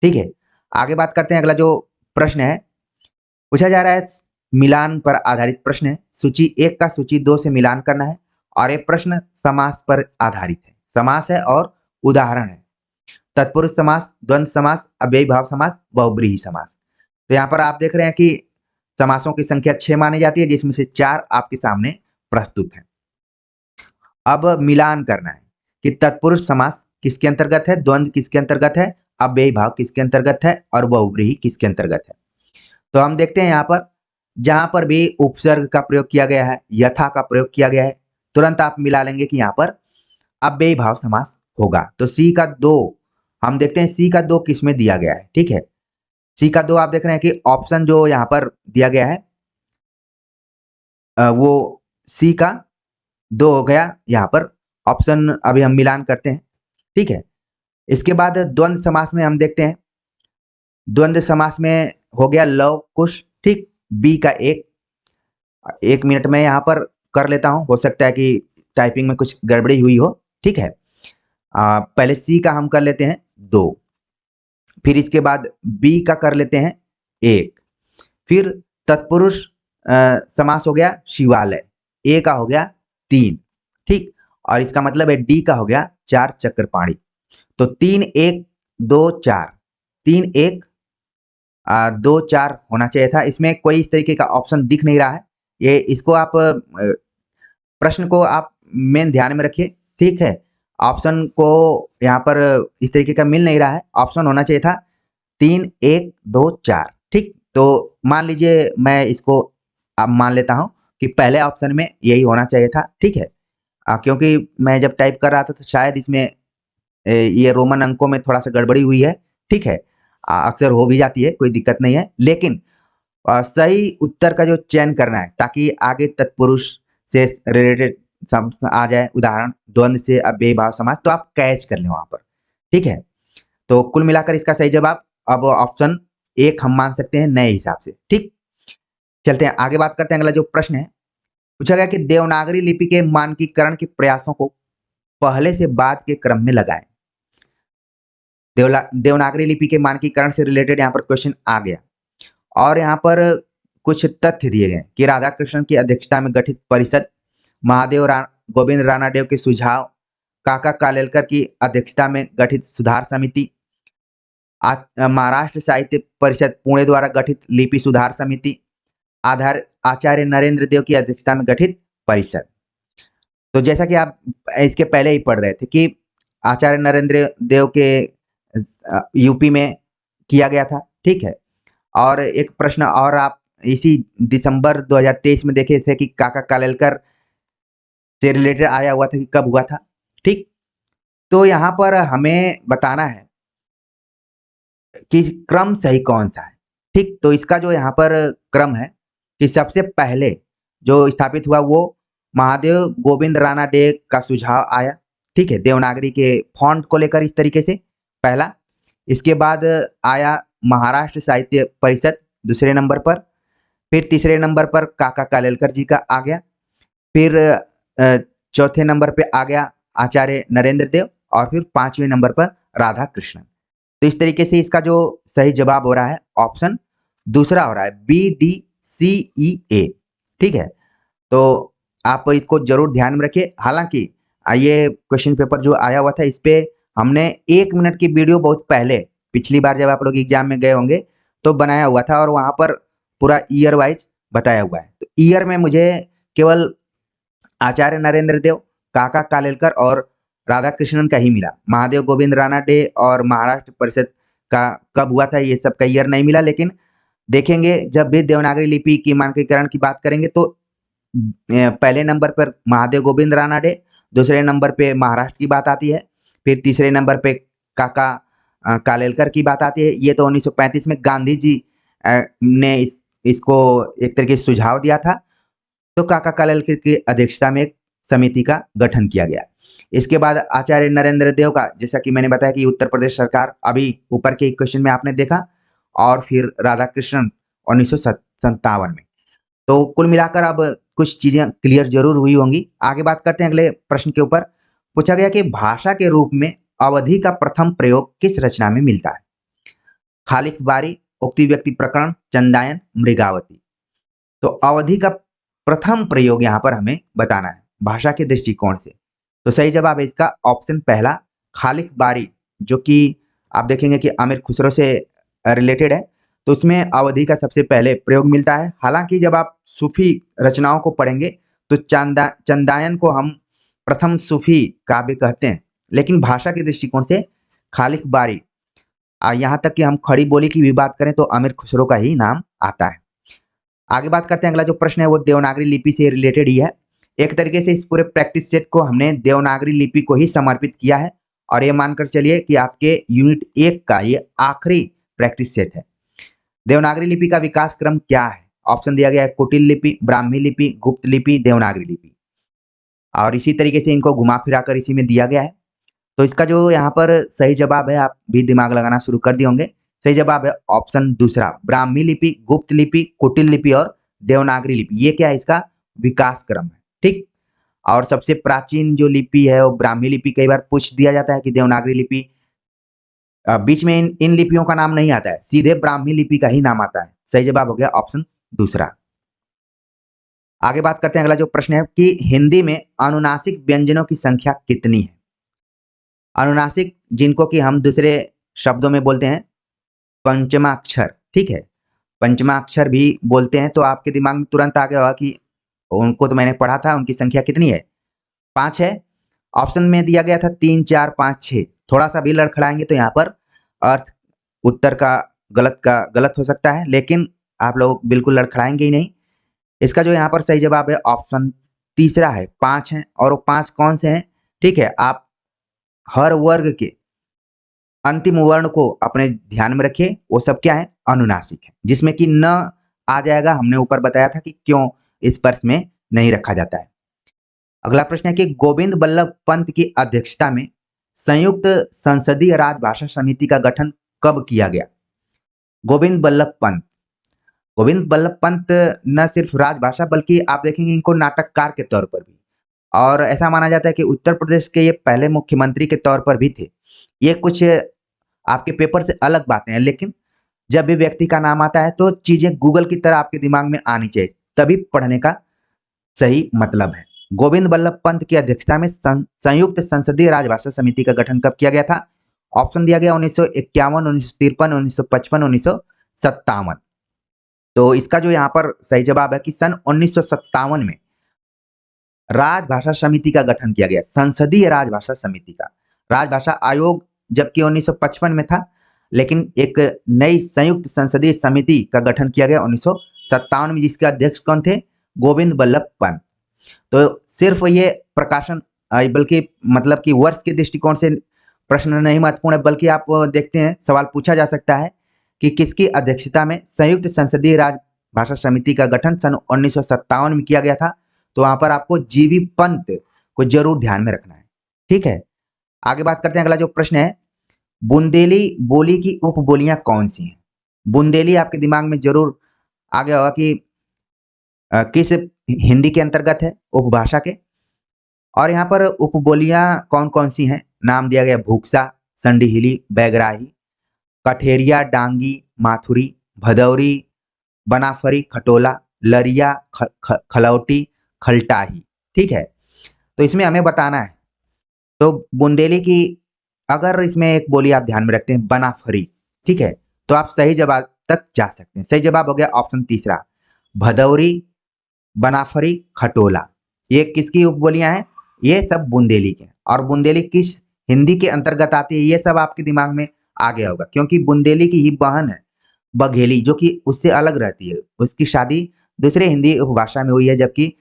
ठीक है। आगे बात करते हैं। अगला जो प्रश्न है पूछा जा रहा है मिलान पर आधारित प्रश्न है। सूची 1 का सूची 2 से मिलान करना है और ये प्रश्न समास पर आधारित है। समास है और उदाहरण है तत्पुरुष समास, द्वंद्व समास, अव्ययी भाव समास, बहुब्रीहि समास। तो यहाँ पर आप देख रहे हैं कि समासों की संख्या 6 मानी जाती है जिसमें से 4 आपके सामने प्रस्तुत है। अब मिलान करना है कि तत्पुरुष समास किसके अंतर्गत है, द्वंद्व किसके अंतर्गत है, अव्ययी भाव किसके अंतर्गत है और बहुब्रीहि किसके अंतर्गत है। तो हम देखते हैं यहाँ पर जहां पर भी उपसर्ग का प्रयोग किया गया है, यथा का प्रयोग किया गया है, तुरंत आप मिला लेंगे कि यहाँ पर अव्ययी भाव समास होगा। तो C का 2 हम देखते हैं C का 2 किस में दिया गया है, ठीक है। C का 2 आप देख रहे हैं कि ऑप्शन जो यहाँ पर दिया गया है वो C का 2 हो गया। यहाँ पर ऑप्शन अभी हम मिलान करते हैं, ठीक है। इसके बाद द्वंद्व समास में हम देखते हैं, द्वंद्व समास में हो गया लव कुश, ठीक। B का 1 मिनट में यहाँ पर कर लेता हूं, हो सकता है कि टाइपिंग में कुछ गड़बड़ी हुई हो, ठीक है। पहले C का हम कर लेते हैं 2, फिर इसके बाद B का कर लेते हैं एक। फिर तत्पुरुष समास हो गया शिवालय, ए का हो गया 3, ठीक। और इसका मतलब है डी का हो गया 4 चक्रपाणी। तो 3 1 2 4, 3 1 2 4 होना चाहिए था। इसमें कोई इस तरीके का ऑप्शन दिख नहीं रहा है। ये इसको आप प्रश्न को आप मेन ध्यान में रखिए, ठीक है। ऑप्शन को यहाँ पर इस तरीके का मिल नहीं रहा है, ऑप्शन होना चाहिए था 3 1 2 4, ठीक। तो मान लीजिए मैं इसको अब मान लेता हूँ कि पहले ऑप्शन में यही होना चाहिए था, ठीक है। क्योंकि मैं जब टाइप कर रहा था तो शायद इसमें ये रोमन अंकों में थोड़ा सा गड़बड़ी हुई है, ठीक है। अक्सर हो भी जाती है, कोई दिक्कत नहीं है, लेकिन सही उत्तर का जो चयन करना है ताकि आगे तत्पुरुष से रिलेटेड आ जाए, उदाहरण द्वंद्व से अव्ययी भाव समास, तो आप कैच कर लें वहां पर, ठीक है। तो कुल मिलाकर इसका सही जवाब अब ऑप्शन एक हम मान सकते हैं नए हिसाब से, ठीक। चलते हैं आगे, बात करते हैं। अगला जो प्रश्न है पूछा गया कि देवनागरी लिपि के मानकीकरण के प्रयासों को पहले से बाद के क्रम में लगाएं। देवनागरी लिपि के मानकीकरण से रिलेटेड यहाँ पर क्वेश्चन आ गया और यहाँ पर कुछ तथ्य दिए गए कि राधा कृष्णन की अध्यक्षता में गठित परिषद, महादेव गोविंद रानाडेव के सुझाव, काका कालेलकर की अध्यक्षता में गठित सुधार समिति, महाराष्ट्र साहित्य परिषद पुणे द्वारा गठित लिपि सुधार समिति, आचार्य नरेंद्र देव की अध्यक्षता में गठित परिषद। तो जैसा कि आप इसके पहले ही पढ़ रहे थे कि आचार्य नरेंद्र देव के यूपी में किया गया था, ठीक है। और एक प्रश्न और आप इसी दिसंबर 2023 में देखे थे कि काका कालेलकर से रिलेटेड आया हुआ था कि कब हुआ था, ठीक। तो यहाँ पर हमें बताना है कि क्रम सही कौन सा है, ठीक। तो इसका जो यहाँ पर क्रम है कि सबसे पहले जो स्थापित हुआ वो महादेव गोविंद रानाडे का सुझाव आया, ठीक है, देवनागरी के फॉन्ट को लेकर इस तरीके से पहला। इसके बाद आया महाराष्ट्र साहित्य परिषद दूसरे नंबर पर, फिर तीसरे नंबर पर काका कालेलकर जी का आ गया, फिर चौथे नंबर पे आ गया आचार्य नरेंद्र देव और फिर 5वें नंबर पर राधा कृष्णन। तो इस तरीके से इसका जो सही जवाब हो रहा है ऑप्शन दूसरा हो रहा है, BDCEA, ठीक है। तो आप इसको जरूर ध्यान में रखिए। हालांकि ये क्वेश्चन पेपर जो आया हुआ था इस पे हमने 1 मिनट की वीडियो बहुत पहले, पिछली बार जब आप लोग एग्जाम में गए होंगे तो बनाया हुआ था और वहां पर पूरा ईयर वाइज बताया हुआ है। तो ईयर में मुझे केवल आचार्य नरेंद्र देव, काका कालेलकर और राधा कृष्णन का ही मिला। महादेव गोविंद रानाडे और महाराष्ट्र परिषद का कब हुआ था ये सब का ईयर नहीं मिला। लेकिन देखेंगे जब भी देवनागरी लिपि की मानकीकरण की बात करेंगे तो पहले नंबर पर महादेव गोविंद रानाडे, दूसरे नंबर पे महाराष्ट्र की बात आती है, फिर तीसरे नंबर पे काका कालेलकर की बात आती है। ये तो 1935 में गांधी जी ने इसको एक तरीके से सुझाव दिया था, तो काका कालेलकर की अध्यक्षता में एक समिति का गठन किया गया। इसके बाद आचार्य नरेंद्र देव का, जैसा कि मैंने बताया कि उत्तर प्रदेश सरकार अभी ऊपर के क्वेश्चन में आपने देखा, और फिर राधा कृष्णन 1957 में। तो कुल मिलाकर अब कुछ चीजें क्लियर जरूर हुई होंगी। आगे बात करते हैं अगले प्रश्न के ऊपर। पूछा गया कि भाषा के रूप में अवधि का प्रथम प्रयोग किस रचना में मिलता है? खालिक बारी, उक्ति व्यक्ति प्रकरण, चंदायन, मृगावती। तो अवधि का प्रथम प्रयोग यहाँ पर हमें बताना है भाषा के दृष्टिकोण से। तो सही जवाब है इसका ऑप्शन पहला, खालिक बारी, जो कि आप देखेंगे कि अमीर खुसरो से रिलेटेड है, तो उसमें अवधि का सबसे पहले प्रयोग मिलता है। हालांकि जब आप सूफी रचनाओं को पढ़ेंगे तो चंदायन को हम प्रथम सूफी काव्य कहते हैं, लेकिन भाषा के दृष्टिकोण से खालिक बारी, यहाँ तक कि हम खड़ी बोली की भी बात करें तो अमीर खुसरो का ही नाम आता है। आगे बात करते हैं, अगला जो प्रश्न है वो देवनागरी लिपि से रिलेटेड ही है। एक तरीके से इस पूरे प्रैक्टिस सेट को हमने देवनागरी लिपि को ही समर्पित किया है और ये मानकर चलिए कि आपके यूनिट 1 का ये आखिरी प्रैक्टिस सेट है। देवनागरी लिपि का विकास क्रम क्या है? ऑप्शन दिया गया है कुटिल लिपि, ब्राह्मी लिपि, गुप्त लिपि, देवनागरी लिपि, और इसी तरीके से इनको घुमा फिरा कर इसी में दिया गया है। तो इसका जो यहाँ पर सही जवाब है, आप भी दिमाग लगाना शुरू कर दिए होंगे, सही जवाब है ऑप्शन दूसरा, ब्राह्मी लिपि, गुप्त लिपि, कुटिल लिपि और देवनागरी लिपि। ये क्या है? इसका विकास क्रम है, ठीक। और सबसे प्राचीन जो लिपि है वो ब्राह्मी लिपि। कई बार पूछ दिया जाता है कि देवनागरी लिपि बीच में इन लिपियों का नाम नहीं आता है, सीधे ब्राह्मी लिपि का ही नाम आता है। सही जवाब हो गया ऑप्शन दूसरा। आगे बात करते हैं, अगला जो प्रश्न है कि हिंदी में अनुनासिक व्यंजनों की संख्या कितनी है। अनुनासिक, जिनको कि हम दूसरे शब्दों में बोलते हैं पंचमाक्षर, ठीक है, पंचमाक्षर भी बोलते हैं। तो आपके दिमाग में तुरंत आ गया होगा कि उनको तो मैंने पढ़ा था, उनकी संख्या कितनी है, 5 है। ऑप्शन में दिया गया था 3, 4, 5, 6। थोड़ा सा भी लड़खड़ाएंगे तो यहाँ पर अर्थ उत्तर का गलत हो सकता है, लेकिन आप लोग बिल्कुल लड़खड़ाएंगे ही नहीं। इसका जो यहाँ पर सही जवाब है ऑप्शन तीसरा है, 5 है। और वो 5 कौन से हैं, ठीक है, आप हर वर्ग के अंतिम वर्ण को अपने ध्यान में रखिए, वो सब क्या है, अनुनासिक है, जिसमें कि न आ जाएगा। हमने ऊपर बताया था कि क्यों इस प्रश्न में नहीं रखा जाता है। अगला प्रश्न है कि गोविंद बल्लभ पंत की अध्यक्षता में संयुक्त संसदीय राजभाषा समिति का गठन कब किया गया। गोविंद बल्लभ पंत, गोविंद बल्लभ पंत न सिर्फ राजभाषा बल्कि आप देखेंगे इनको नाटककार के तौर पर भी, और ऐसा माना जाता है कि उत्तर प्रदेश के ये पहले मुख्यमंत्री के तौर पर भी थे। ये कुछ आपके पेपर से अलग बातें हैं, लेकिन जब भी व्यक्ति का नाम आता है तो चीजें गूगल की तरह आपके दिमाग में आनी चाहिए, तभी पढ़ने का सही मतलब है। गोविंद बल्लभ पंत की अध्यक्षता में संयुक्त संसदीय राजभाषा समिति का गठन कब किया गया था। ऑप्शन दिया गया 1951, 1953, 1955, 1957। तो इसका जो यहाँ पर सही जवाब है कि सन 1957 में राजभाषा समिति का गठन किया गया, संसदीय राजभाषा समिति का। राजभाषा आयोग जबकि 1955 में था, लेकिन एक नई संयुक्त संसदीय समिति का गठन किया गया 1957 में, जिसके अध्यक्ष कौन थे, गोविंद बल्लभ पंत। तो सिर्फ ये प्रकाशन बल्कि मतलब कि वर्ष के दृष्टिकोण से प्रश्न नहीं महत्वपूर्ण है, बल्कि आप देखते हैं सवाल पूछा जा सकता है कि किसकी अध्यक्षता में संयुक्त संसदीय राजभाषा समिति का गठन सन 1957 में किया गया था। तो वहां पर आपको जीवी पंत को जरूर ध्यान में रखना है, ठीक है। आगे बात करते हैं, अगला जो प्रश्न है, बुंदेली बोली की उपबोलियां कौन सी हैं। बुंदेली आपके दिमाग में जरूर आ गया होगा कि किस हिंदी के अंतर्गत है, उपभाषा के। और यहाँ पर उपबोलियां कौन कौन सी हैं, नाम दिया गया भूक्सा, संडिहिली, बैगराही, कठेरिया, डांगी, माथुरी, भदौरी, बनाफरी, खटोला, लरिया, खलौटी, खलटाही, ठीक है। तो इसमें हमें बताना है, तो बुंदेली की अगर इसमें एक बोली आप ध्यान में रखते हैं बनाफरी, ठीक है, तो आप सही जवाब तक जा सकते हैं। सही जवाब हो गया ऑप्शन तीसरा, भदौरी, बनाफरी, खटोला। ये किसकी उपबोलियां हैं, ये सब बुंदेली के। और बुंदेली किस हिंदी के अंतर्गत आती है, ये सब आपके दिमाग में आ गया होगा, क्योंकि बुंदेली की ही बहन है बघेली, जो कि उससे अलग रहती है। उसकी शादी दूसरे हिंदी उपभाषा में हुई है, जबकि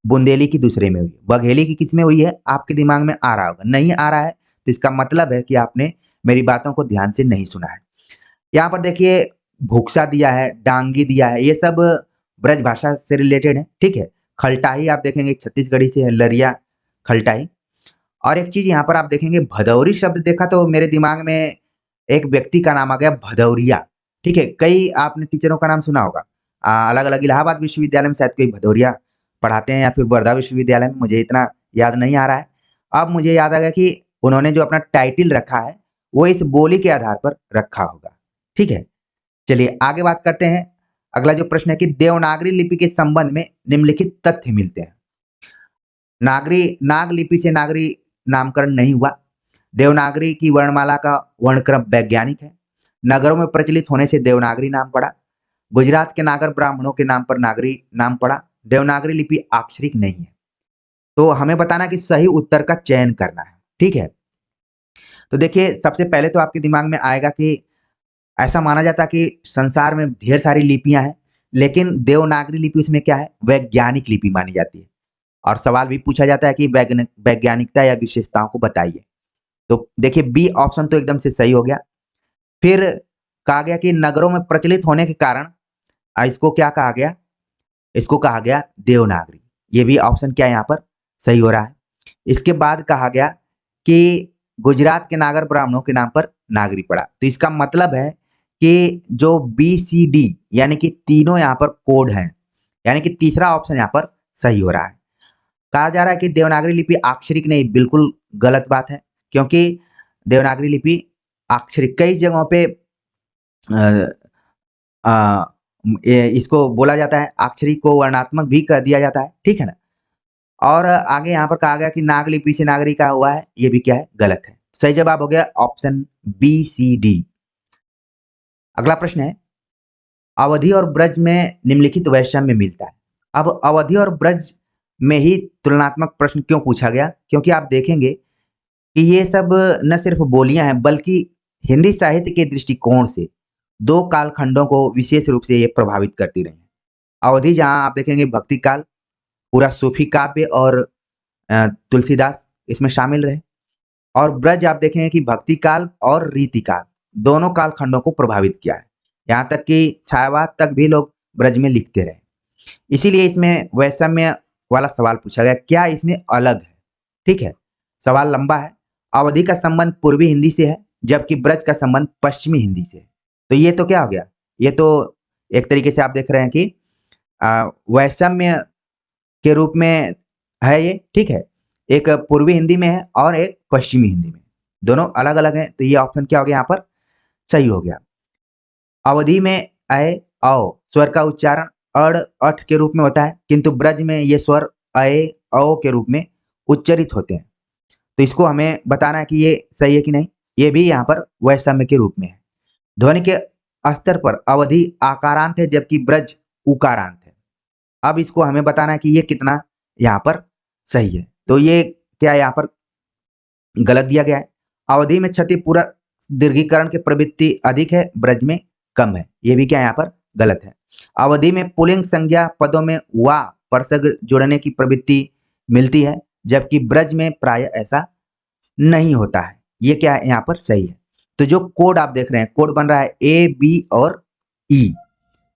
बुंदेली की दूसरे में हुई। बघेली की किस में हुई है, आपके दिमाग में आ रहा होगा। नहीं आ रहा है तो इसका मतलब है कि आपने मेरी बातों को ध्यान से नहीं सुना है। यहाँ पर देखिए भूक्सा दिया है, डांगी दिया है, ये सब ब्रज भाषा से रिलेटेड है, ठीक है। खलटाही आप देखेंगे छत्तीसगढ़ी से है, लरिया, खलटाही। और एक चीज यहाँ पर आप देखेंगे भदौरी शब्द देखा तो मेरे दिमाग में एक व्यक्ति का नाम आ गया भदौरिया, ठीक है। कई आपने टीचरों का नाम सुना होगा, अलग अलग। इलाहाबाद विश्वविद्यालय में शायद कोई भदौरिया पढ़ाते हैं, या फिर वर्धा विश्वविद्यालय में, मुझे इतना याद नहीं आ रहा है। अब मुझे याद आ गया कि उन्होंने जो अपना टाइटिल रखा है वो इस बोली के आधार पर रखा होगा, ठीक है। चलिए आगे बात करते हैं। अगला जो प्रश्न है कि देवनागरी लिपि के संबंध में निम्नलिखित तथ्य मिलते हैं। नाग लिपि से नागरी नामकरण नहीं हुआ। देवनागरी की वर्णमाला का वर्णक्रम वैज्ञानिक है। नगरों में प्रचलित होने से देवनागरी नाम पड़ा। गुजरात के नागर ब्राह्मणों के नाम पर नागरी नाम पड़ा। देवनागरी लिपि अक्षरिक नहीं है। तो हमें बताना कि सही उत्तर का चयन करना है, ठीक है। तो देखिए सबसे पहले तो आपके दिमाग में आएगा कि ऐसा माना जाता है कि संसार में ढेर सारी लिपियां हैं, लेकिन देवनागरी लिपि उसमें क्या है, वैज्ञानिक लिपि मानी जाती है। और सवाल भी पूछा जाता है कि वैज्ञानिकता या विशेषताओं को बताइए। तो देखिए बी ऑप्शन तो एकदम से सही हो गया। फिर कहा गया कि नगरों में प्रचलित होने के कारण इसको क्या कहा गया, इसको कहा गया देवनागरी। ये भी ऑप्शन क्या यहाँ पर सही हो रहा है। इसके बाद कहा गया कि गुजरात के नागर ब्राह्मणों के नाम पर नागरी पड़ा। तो इसका मतलब है कि जो बी सी डी यानी कि तीनों यहाँ पर कोड हैं, यानी कि तीसरा ऑप्शन यहाँ पर सही हो रहा है। कहा जा रहा है कि देवनागरी लिपि अक्षरिक नहीं, बिल्कुल गलत बात है, क्योंकि देवनागरी लिपि अक्षरिक कई जगहों पे इसको बोला जाता है, अक्षरी को वर्णात्मक भी कह दिया जाता है, ठीक है ना? और आगे यहाँ पर कहा गया कि नागलिपि से नागरी का हुआ है, ये भी क्या है? गलत है। सही जवाब हो गया ऑप्शन बी, सी, डी। अगला प्रश्न है, अवधि और ब्रज में निम्नलिखित वैषम्य मिलता है। अब अवधि और ब्रज में ही तुलनात्मक प्रश्न क्यों पूछा गया? क्योंकि आप देखेंगे कि ये सब न सिर्फ बोलियां हैं, बल्कि हिंदी साहित्य के दृष्टिकोण से दो कालखंडों को विशेष रूप से ये प्रभावित करती रही हैं। अवधि जहां आप देखेंगे भक्ति काल, पूरा सूफी काव्य और तुलसीदास इसमें शामिल रहे, और ब्रज आप देखेंगे कि भक्ति काल और रीति काल दोनों कालखंडों को प्रभावित किया है। यहाँ तक कि छायावाद तक भी लोग ब्रज में लिखते रहे। इसीलिए इसमें वैषम्य वाला सवाल पूछा गया, क्या इसमें अलग है? ठीक है, सवाल लंबा है। अवधि का संबंध पूर्वी हिंदी से है, जबकि ब्रज का संबंध पश्चिमी हिंदी से है। तो ये तो क्या हो गया? ये तो एक तरीके से आप देख रहे हैं कि वैषम्य के रूप में है ये, ठीक है। एक पूर्वी हिंदी में है और एक पश्चिमी हिंदी में, दोनों अलग अलग हैं। तो ये ऑप्शन क्या हो गया? यहाँ पर सही हो गया। अवधि में अय औ स्वर का उच्चारण अड़ अठ के रूप में होता है, किंतु ब्रज में ये स्वर अय औ के रूप में उच्चरित होते हैं। तो इसको हमें बताना है कि ये सही है कि नहीं। ये भी यहाँ पर वैषम्य के रूप में है। ध्वनि के स्तर पर अवधि आकारांत है, जबकि ब्रज उकारांत है। अब इसको हमें बताना है कि ये कितना यहाँ पर सही है। तो ये क्या यहाँ पर गलत दिया गया है। अवधि में क्षति पूरा दीर्घीकरण की प्रवृत्ति अधिक है, ब्रज में कम है। ये भी क्या यहाँ पर गलत है। अवधि में पुल्लिंग संज्ञा पदों में वा परसग जोड़ने की प्रवृत्ति मिलती है, जबकि ब्रज में प्राय ऐसा नहीं होता है। ये क्या है? यहाँ पर सही है। तो जो कोड आप देख रहे हैं, कोड बन रहा है ए, बी और ई।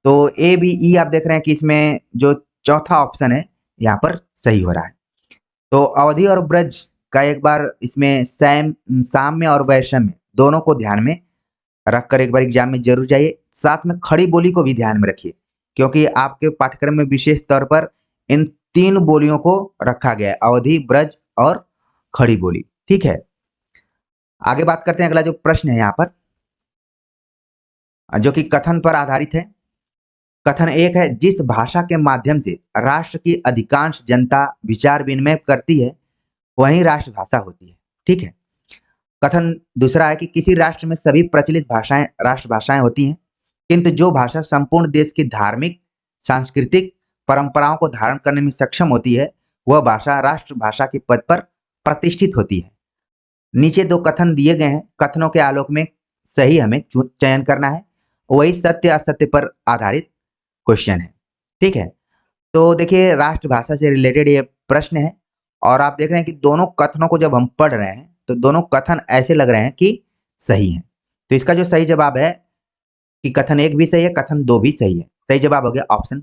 तो ए, बी, ई आप देख रहे हैं कि इसमें जो चौथा ऑप्शन है यहाँ पर सही हो रहा है। तो अवधि और ब्रज का एक बार इसमें साम्य और वैषम्य दोनों को ध्यान में रखकर एक बार एग्जाम में जरूर जाइए। साथ में खड़ी बोली को भी ध्यान में रखिए, क्योंकि आपके पाठ्यक्रम में विशेष तौर पर इन तीन बोलियों को रखा गया है, अवधि, ब्रज और खड़ी बोली। ठीक है, आगे बात करते हैं। अगला जो प्रश्न है यहाँ पर, जो कि कथन पर आधारित है। कथन एक है, जिस भाषा के माध्यम से राष्ट्र की अधिकांश जनता विचार विनिमय करती है वही राष्ट्रभाषा होती है। ठीक है। कथन दूसरा है कि किसी राष्ट्र में सभी प्रचलित भाषाएं राष्ट्रभाषाएं होती हैं, किंतु जो भाषा संपूर्ण देश की धार्मिक सांस्कृतिक परंपराओं को धारण करने में सक्षम होती है वह भाषा राष्ट्रभाषा के पद पर प्रतिष्ठित होती है। नीचे दो कथन दिए गए हैं, कथनों के आलोक में सही हमें चयन करना है। वही सत्य असत्य पर आधारित क्वेश्चन है। ठीक है, तो देखिए राष्ट्रभाषा से रिलेटेड ये प्रश्न है, और आप देख रहे हैं कि दोनों कथनों को जब हम पढ़ रहे हैं तो दोनों कथन ऐसे लग रहे हैं कि सही हैं। तो इसका जो सही जवाब है कि कथन एक भी सही है, कथन दो भी सही है। सही जवाब हो गया ऑप्शन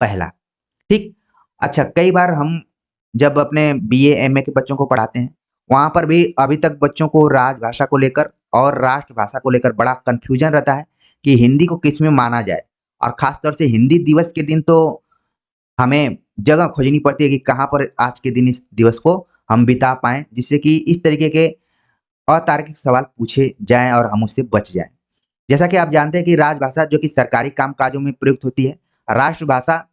पहला। ठीक। अच्छा, कई बार हम जब अपने बीए एमए के बच्चों को पढ़ाते हैं, वहां पर भी अभी तक बच्चों को राजभाषा को लेकर और राष्ट्रभाषा को लेकर बड़ा कंफ्यूजन रहता है कि हिंदी को किस में माना जाए। और खासतौर से हिंदी दिवस के दिन तो हमें जगह खोजनी पड़ती है कि कहाँ पर आज के दिन इस दिवस को हम बिता पाएं, जिससे कि इस तरीके के अतार्किक सवाल पूछे जाएं और हम उससे बच जाएं। जैसा कि आप जानते हैं कि राजभाषा जो कि सरकारी कामकाजों में प्रयुक्त होती है, राष्ट्रभाषा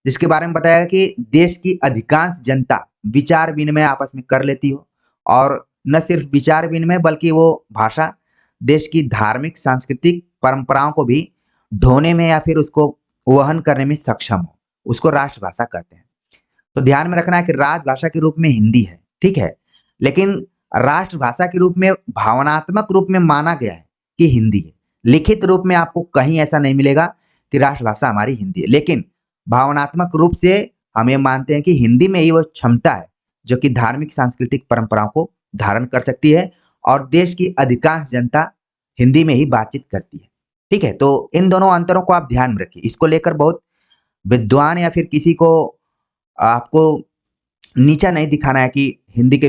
जिसके बारे में बताया कि देश की अधिकांश जनता विचार विनिमय आपस में कर लेती हो, और न सिर्फ विचार विनिमय बल्कि वो भाषा देश की धार्मिक सांस्कृतिक परंपराओं को भी ढोने में या फिर उसको वहन करने में सक्षम हो, उसको राष्ट्रभाषा कहते हैं। तो ध्यान में रखना है कि राजभाषा के रूप में हिंदी है, ठीक है, लेकिन राष्ट्रभाषा के रूप में भावनात्मक रूप में माना गया है कि हिंदी है। लिखित रूप में आपको कहीं ऐसा नहीं मिलेगा कि राष्ट्रभाषा हमारी हिंदी है, लेकिन भावनात्मक रूप से हम ये मानते हैं कि हिंदी में ही वो क्षमता है जो कि धार्मिक सांस्कृतिक परंपराओं को धारण कर सकती है, और देश की अधिकांश जनता हिंदी में ही बातचीत करती है। ठीक है, तो इन दोनों अंतरों को आप ध्यान में रखिए। इसको लेकर बहुत विद्वान या फिर किसी को आपको नीचा नहीं दिखाना है कि हिंदी के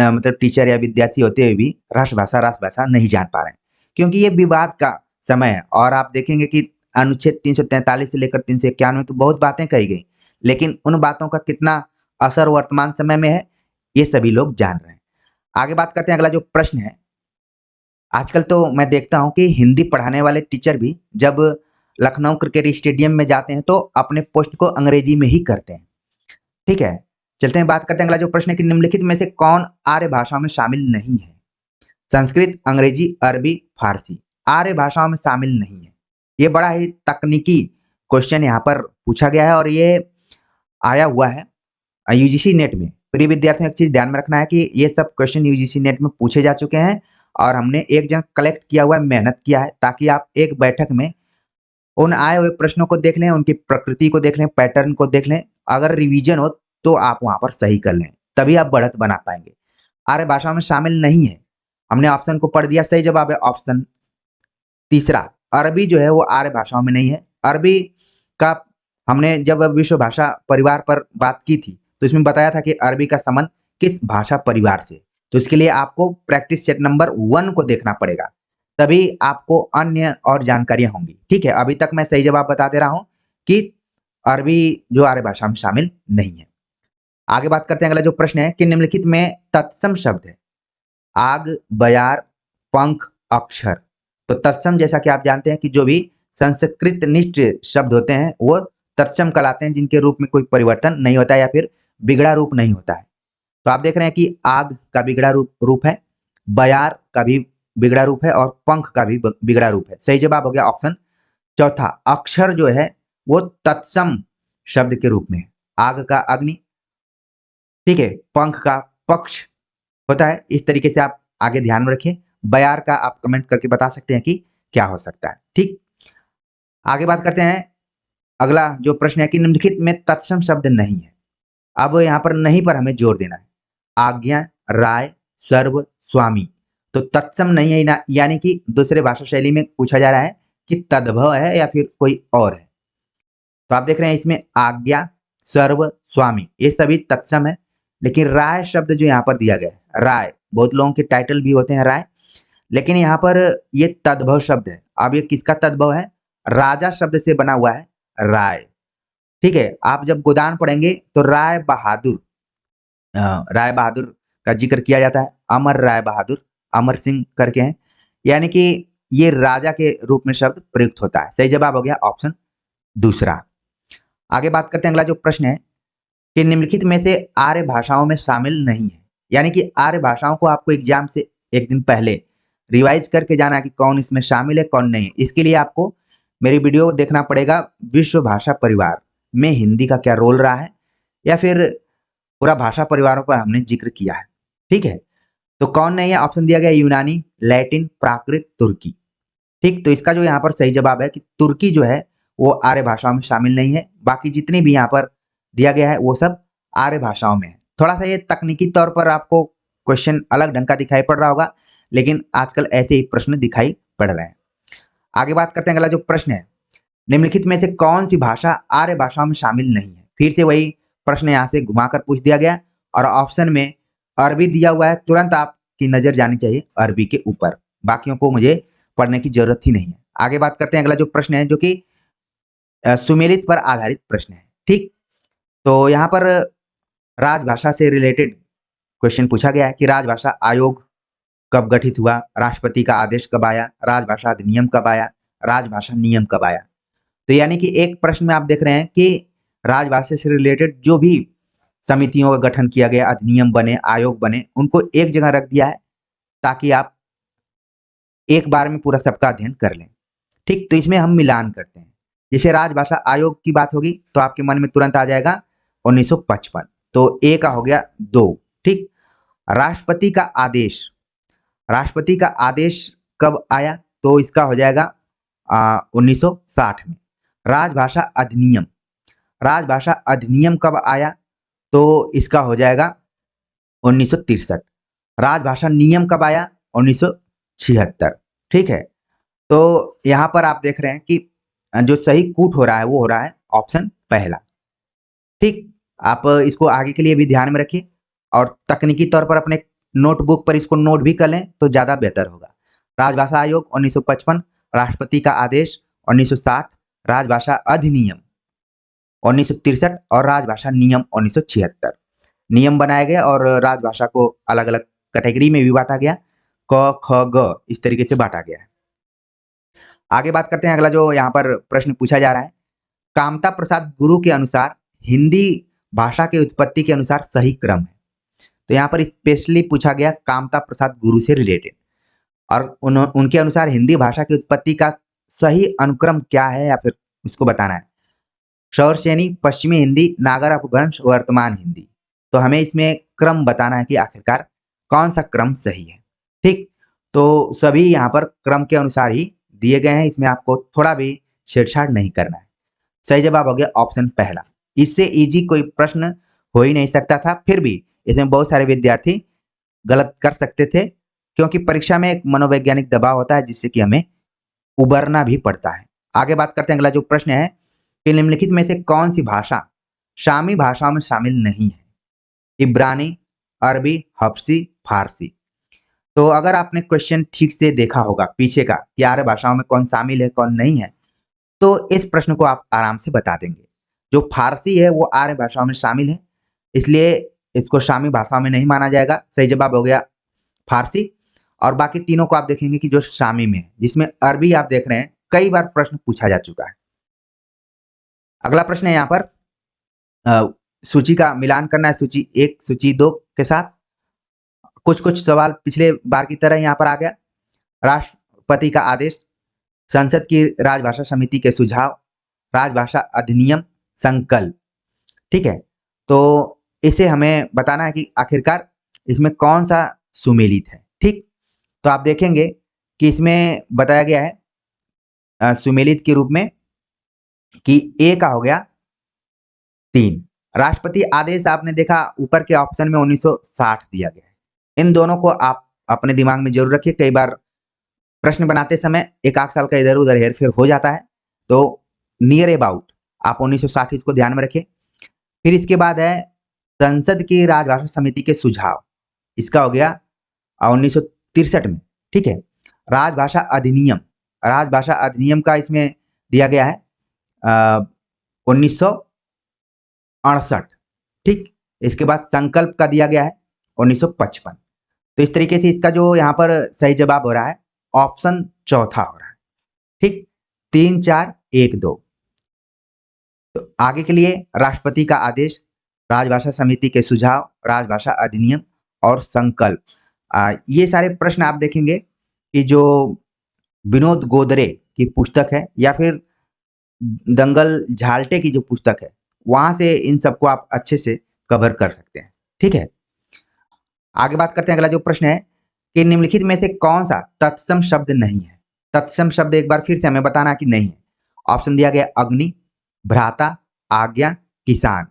मतलब टीचर या विद्यार्थी होते हुए भी राष्ट्रभाषा नहीं जान पा रहे हैं, क्योंकि ये विवाद का समय है। और आप देखेंगे कि अनुच्छेद 343 से लेकर 351 में तो बहुत बातें कही गई, लेकिन उन बातों का कितना असर वर्तमान समय में है ये सभी लोग जान रहे हैं। आगे बात करते हैं। अगला जो प्रश्न है, आजकल तो मैं देखता हूँ कि हिंदी पढ़ाने वाले टीचर भी जब लखनऊ क्रिकेट स्टेडियम में जाते हैं तो अपने पोस्ट को अंग्रेजी में ही करते हैं। ठीक है, चलते हैं बात करते हैं। अगला जो प्रश्न है कि निम्नलिखित में से कौन आर्य भाषाओं में शामिल नहीं है? संस्कृत, अंग्रेजी, अरबी, फारसी आर्य भाषाओं में शामिल नहीं है। ये बड़ा ही तकनीकी क्वेश्चन यहाँ पर पूछा गया है और ये आया हुआ है यूजीसी नेट में। प्रिय विद्यार्थियों, एक चीज ध्यान में रखना है कि ये सब क्वेश्चन यूजीसी नेट में पूछे जा चुके हैं और हमने एक जगह कलेक्ट किया हुआ है, मेहनत किया है, ताकि आप एक बैठक में उन आए हुए प्रश्नों को देख लें, उनकी प्रकृति को देख लें, पैटर्न को देख लें। अगर रिवीजन हो तो आप वहां पर सही कर लें, तभी आप बढ़त बना पाएंगे। आर्य भाषा में शामिल नहीं है, हमने ऑप्शन को पढ़ दिया। सही जवाब है ऑप्शन तीसरा, अरबी जो है वो आर्य भाषाओं में नहीं है। अरबी का हमने जब विश्व भाषा परिवार पर बात की थी तो इसमें बताया था कि अरबी का संबंध किस भाषा परिवार से। तो इसके लिए आपको प्रैक्टिस सेट नंबर 1 को देखना पड़ेगा, तभी आपको अन्य और जानकारियां होंगी। ठीक है, अभी तक मैं सही जवाब बता दे रहा हूं कि अरबी जो आर्य भाषा में शामिल नहीं है। आगे बात करते हैं। अगला जो प्रश्न है कि निम्नलिखित में तत्सम शब्द है आग, बयार, पंख, अक्षर। तो तत्सम जैसा कि आप जानते हैं कि जो भी संस्कृत निष्ठ शब्द होते हैं वो तत्सम कहलाते हैं, जिनके रूप में कोई परिवर्तन नहीं होता है या फिर बिगड़ा रूप नहीं होता है। तो आप देख रहे हैं कि आग का बिगड़ा रूप है, बयार का भी बिगड़ा रूप है और पंख का भी बिगड़ा रूप है। सही जवाब हो गया ऑप्शन चौथा। अक्षर जो है वो तत्सम शब्द के रूप में है। आग का अग्नि, ठीक है, पंख का पक्ष होता है। इस तरीके से आप आगे ध्यान में रखिए। बयार का आप कमेंट करके बता सकते हैं कि क्या हो सकता है। ठीक, आगे बात करते हैं। अगला जो प्रश्न है कि निम्नलिखित में तत्सम शब्द नहीं है। अब यहाँ पर नहीं पर हमें जोर देना है। आज्ञा, राय, सर्व, स्वामी। तो तत्सम नहीं है ना, यानी कि दूसरे भाषा शैली में पूछा जा रहा है कि तद्भव है या फिर कोई और है। तो आप देख रहे हैं इसमें आज्ञा, सर्व, स्वामी ये सभी तत्सम है, लेकिन राय शब्द जो यहाँ पर दिया गया है, राय बहुत लोगों के टाइटल भी होते हैं राय, लेकिन यहाँ पर ये तद्भव शब्द है। अब ये किसका तद्भव है? राजा शब्द से बना हुआ है राय। ठीक है, आप जब गोदान पढ़ेंगे तो राय बहादुर, राय बहादुर का जिक्र किया जाता है। अमर राय बहादुर, अमर सिंह करके हैं, यानी कि ये राजा के रूप में शब्द प्रयुक्त होता है। सही जवाब हो गया ऑप्शन दूसरा। आगे बात करते हैं। अगला जो प्रश्न है कि निम्नलिखित में से आर्य भाषाओं में शामिल नहीं है, यानी कि आर्य भाषाओं को आपको एग्जाम से एक दिन पहले रिवाइज करके जाना कि कौन इसमें शामिल है कौन नहीं है। इसके लिए आपको मेरी वीडियो देखना पड़ेगा, विश्व भाषा परिवार में हिंदी का क्या रोल रहा है, या फिर पूरा भाषा परिवारों पर हमने जिक्र किया है। ठीक है, तो कौन नहीं है? ऑप्शन दिया गया यूनानी, लैटिन, प्राकृत, तुर्की। ठीक, तो इसका जो यहाँ पर सही जवाब है कि तुर्की जो है वो आर्य भाषाओं में शामिल नहीं है। बाकी जितनी भी यहाँ पर दिया गया है वो सब आर्य भाषाओं में है। थोड़ा सा ये तकनीकी तौर पर आपको क्वेश्चन अलग ढंग का दिखाई पड़ रहा होगा, लेकिन आजकल ऐसे ही प्रश्न दिखाई पड़ रहे हैं। आगे बात करते हैं। अगला जो प्रश्न है, निम्नलिखित में से कौन सी भाषा आर्य भाषाओं में शामिल नहीं है? फिर से वही प्रश्न यहाँ से घुमाकर पूछ दिया गया और ऑप्शन में अरबी दिया हुआ है। तुरंत आपकी नजर जानी चाहिए अरबी के ऊपर, बाकियों को मुझे पढ़ने की जरूरत ही नहीं है। आगे बात करते हैं। अगला जो प्रश्न है जो कि सुमेलित पर आधारित प्रश्न है। ठीक, तो यहाँ पर राजभाषा से रिलेटेड क्वेश्चन पूछा गया है कि राजभाषा आयोग कब गठित हुआ, राष्ट्रपति का आदेश कब आया, राजभाषा अधिनियम कब आया, राजभाषा नियम कब आया। तो यानी कि एक प्रश्न में आप देख रहे हैं कि राजभाषा से रिलेटेड जो भी समितियों का गठन किया गया, अधिनियम बने, आयोग बने, उनको एक जगह रख दिया है ताकि आप एक बार में पूरा सबका अध्ययन कर लें। ठीक, तो इसमें हम मिलान करते हैं। जैसे राजभाषा आयोग की बात होगी तो आपके मन में तुरंत आ जाएगा 1955, तो ए का हो गया 2। ठीक, राष्ट्रपति का आदेश, राष्ट्रपति का आदेश कब आया? तो इसका हो जाएगा 1960 में। राजभाषा अधिनियम, राजभाषा अधिनियम कब आया? तो इसका हो जाएगा 1963। राजभाषा नियम कब आया? 1976। ठीक है, तो यहाँ पर आप देख रहे हैं कि जो सही कूट हो रहा है वो हो रहा है ऑप्शन पहला। ठीक, आप इसको आगे के लिए भी ध्यान में रखिए और तकनीकी तौर पर अपने नोटबुक पर इसको नोट भी कर लें तो ज्यादा बेहतर होगा। राजभाषा आयोग 1955, राष्ट्रपति का आदेश 1960, राजभाषा अधिनियम 1963 और राजभाषा नियम 1976। नियम बनाए गए और राजभाषा को अलग अलग कैटेगरी में भी बांटा गया। क ख ग इस तरीके से बांटा गया है। आगे बात करते हैं, अगला जो यहाँ पर प्रश्न पूछा जा रहा है, कामता प्रसाद गुरु के अनुसार हिंदी भाषा की उत्पत्ति के अनुसार सही क्रम है। तो यहाँ पर स्पेशली पूछा गया कामता प्रसाद गुरु से रिलेटेड, और उनके अनुसार हिंदी भाषा की उत्पत्ति का सही अनुक्रम क्या है, या फिर इसको बताना है। शौरसेनी, पश्चिमी हिंदी, नागर अपभ्रंश, वर्तमान हिंदी। तो हमें इसमें क्रम बताना है कि आखिरकार कौन सा क्रम सही है। ठीक, तो सभी यहाँ पर क्रम के अनुसार ही दिए गए हैं, इसमें आपको थोड़ा भी छेड़छाड़ नहीं करना है। सही जवाब हो गया ऑप्शन पहला। इससे इजी कोई प्रश्न हो ही नहीं सकता था, फिर भी इसमें बहुत सारे विद्यार्थी गलत कर सकते थे, क्योंकि परीक्षा में एक मनोवैज्ञानिक दबाव होता है जिससे कि हमें उबरना भी पड़ता है। आगे बात करते हैं, अगला जो प्रश्न है कि निम्नलिखित में से कौन सी भाषा शामी भाषाओं में शामिल नहीं है। इब्रानी, अरबी, हब्सी, फारसी। तो अगर आपने क्वेश्चन ठीक से देखा होगा पीछे का कि आर्य भाषाओं में कौन शामिल है कौन नहीं है, तो इस प्रश्न को आप आराम से बता देंगे। जो फारसी है वो आर्य भाषाओं में शामिल है, इसलिए इसको शामी भाषा में नहीं माना जाएगा। सही जवाब हो गया फारसी। और बाकी तीनों को आप देखेंगे कि जो शामी में है, जिसमें अरबी आप देख रहे हैं कई बार प्रश्न पूछा जा चुका है। अगला प्रश्न है यहाँ पर सूची का मिलान करना है, सूची 1 सूची 2 के साथ। कुछ कुछ सवाल पिछले बार की तरह यहाँ पर आ गया। राष्ट्रपति का आदेश, संसद की राजभाषा समिति के सुझाव, राजभाषा अधिनियम, संकल्प। ठीक है, तो इसे हमें बताना है कि आखिरकार इसमें कौन सा सुमेलित है। ठीक, तो आप देखेंगे कि इसमें बताया गया है सुमेलित के रूप में कि ए का हो गया 3। राष्ट्रपति आदेश आपने देखा ऊपर के ऑप्शन में 1960 दिया गया है। इन दोनों को आप अपने दिमाग में जरूर रखिए, कई बार प्रश्न बनाते समय एक आध साल का इधर उधर हेरफेर हो जाता है, तो नियर अबाउट आप 1960 इसको ध्यान में रखें। फिर इसके बाद है संसद की राजभाषा समिति के सुझाव, इसका हो गया 1963 में। ठीक है, राजभाषा अधिनियम, राजभाषा अधिनियम का इसमें दिया गया है 1968। ठीक, इसके बाद संकल्प का दिया गया है 1955। तो इस तरीके से इसका जो यहाँ पर सही जवाब हो रहा है ऑप्शन चौथा हो रहा है। ठीक, 3 4 1 2। तो आगे के लिए राष्ट्रपति का आदेश, राजभाषा समिति के सुझाव, राजभाषा अधिनियम और संकल्प। ये सारे प्रश्न आप देखेंगे कि जो विनोद गोदरे की पुस्तक है या फिर दंगल झाल्टे की जो पुस्तक है, वहां से इन सबको आप अच्छे से कवर कर सकते हैं। ठीक है, आगे बात करते हैं। अगला जो प्रश्न है कि निम्नलिखित में से कौन सा तत्सम शब्द नहीं है। तत्सम शब्द एक बार फिर से हमें बताना कि नहीं है। ऑप्शन दिया गया अग्नि, भ्राता, आज्ञा, किसान।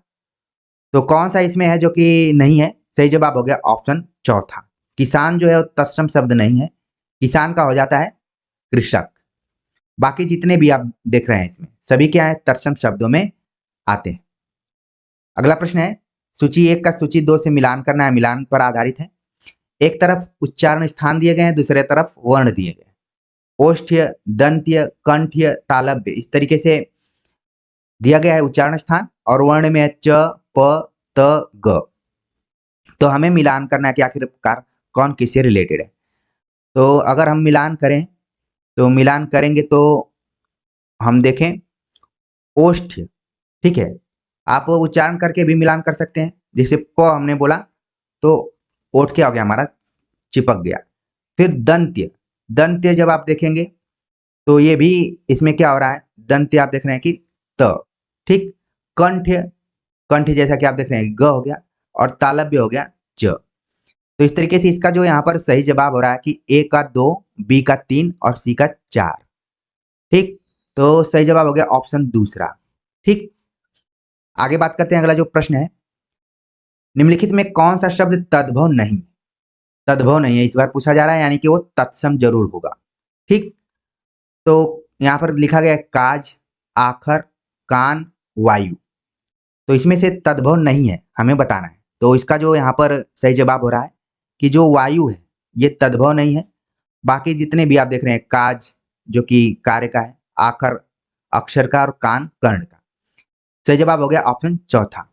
तो कौन सा इसमें है जो कि नहीं है। सही जवाब हो गया ऑप्शन चौथा। किसान जो है वो तत्सम शब्द नहीं है, किसान का हो जाता है कृषक। बाकी जितने भी आप देख रहे हैं इसमें सभी क्या है, तत्सम शब्दों में आते हैं। अगला प्रश्न है सूची 1 का सूची 2 से मिलान करना है, मिलान पर आधारित है। एक तरफ उच्चारण स्थान दिए गए हैं, दूसरे तरफ वर्ण दिए गए, ओष्ठ्य, दंत्य, कंठ्य, तालव्य, इस तरीके से दिया गया है उच्चारण स्थान, और वर्ण में है च प त ग। तो हमें मिलान करना है कि आखिरकार कौन किससे रिलेटेड है। तो अगर हम मिलान करें तो मिलान करेंगे तो हम देखें ओष्ठ्य। ठीक है, आप उच्चारण करके भी मिलान कर सकते हैं, जैसे प हमने बोला तो ओठ क्या हो गया हमारा, चिपक गया। फिर दंत्य, दंत्य जब आप देखेंगे तो ये भी इसमें क्या हो रहा है, दंत्य आप देख रहे हैं कि त। ठीक, कंठ्य, कंठ्य जैसा कि आप देख रहे हैं ग हो गया, और तालव्य हो गया च। तो इस तरीके से इसका जो यहाँ पर सही जवाब हो रहा है कि ए का 2, बी का 3 और सी का 4। ठीक, तो सही जवाब हो गया ऑप्शन दूसरा। ठीक, आगे बात करते हैं। अगला जो प्रश्न है निम्नलिखित में कौन सा शब्द तद्भव नहीं, तद्भव नहीं है इस बार पूछा जा रहा है, यानी कि वो तत्सम जरूर होगा। ठीक, तो यहाँ पर लिखा गया है काज, आखर, कान, वायु। तो इसमें से तद्भव नहीं है हमें बताना है। तो इसका जो यहाँ पर सही जवाब हो रहा है कि जो वायु है ये तद्भव नहीं है। बाकी जितने भी आप देख रहे हैं काज जो कि कार्य का है, आखर अक्षर का, और कान कर्ण का। सही जवाब हो गया ऑप्शन चौथा।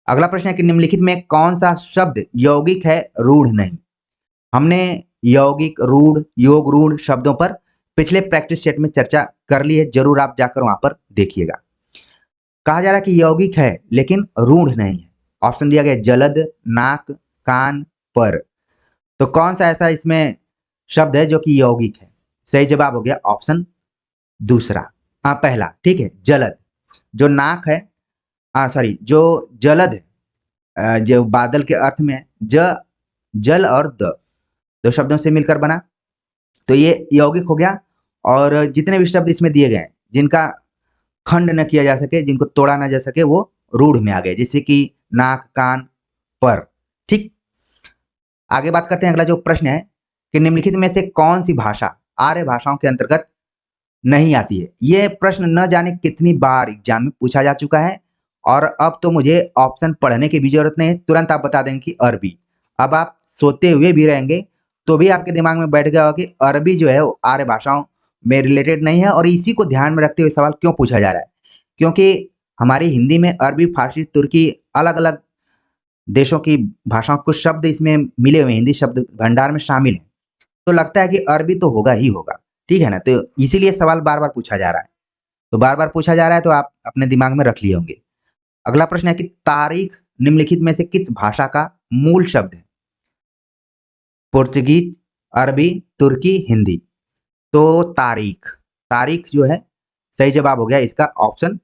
अगला प्रश्न है कि निम्नलिखित में कौन सा शब्द यौगिक है रूढ़ नहीं। हमने यौगिक, रूढ़, योग रूढ़ शब्दों पर पिछले प्रैक्टिस सेट में चर्चा कर ली है, जरूर आप जाकर वहां पर देखिएगा। कहा जा रहा है कि यौगिक है लेकिन रूढ़ नहीं है। ऑप्शन दिया गया जलद, नाक, कान, पर। तो कौन सा ऐसा इसमें शब्द है जो कि यौगिक है? सही जवाब हो गया ऑप्शन दूसरा, पहला। ठीक है, जलद। जो नाक है, सॉरी, जो जलद है, जो बादल के अर्थ में है, जल और द, दो शब्दों से मिलकर बना, तो ये यौगिक हो गया। और जितने भी शब्द इसमें दिए गए हैं जिनका खंड न किया जा सके, जिनको तोड़ा ना जा सके, वो रूढ़ में आ गए, जैसे कि नाक, कान, पर। ठीक, आगे बात करते हैं। अगला जो प्रश्न है कि निम्नलिखित में से कौन सी भाषा आर्य भाषाओं के अंतर्गत नहीं आती है? ये प्रश्न न जाने कितनी बार एग्जाम में पूछा जा चुका है, और अब तो मुझे ऑप्शन पढ़ने की भी जरूरत नहीं है, तुरंत आप बता देंगे कि अरबी। अब आप सोते हुए भी रहेंगे तो भी आपके दिमाग में बैठ गया होगा कि अरबी जो है वो आर्य भाषाओं में रिलेटेड नहीं है। और इसी को ध्यान में रखते हुए सवाल क्यों पूछा जा रहा है? क्योंकि हमारी हिंदी में अरबी, फारसी, तुर्की, अलग अलग देशों की भाषाओं कुछ शब्द इसमें मिले हुए, हिंदी शब्द भंडार में शामिल है, तो लगता है कि अरबी तो होगा ही होगा। ठीक है ना, तो इसीलिए सवाल बार बार पूछा जा रहा है। तो बार बार पूछा जा रहा है तो आप अपने दिमाग में रख लिए होंगे। अगला प्रश्न है कि तारीख निम्नलिखित में से किस भाषा का मूल शब्द है? पुर्तगीज, अरबी, तुर्की, हिंदी। तो तारीख, तारीख जो है सही जवाब हो गया इसका ऑप्शन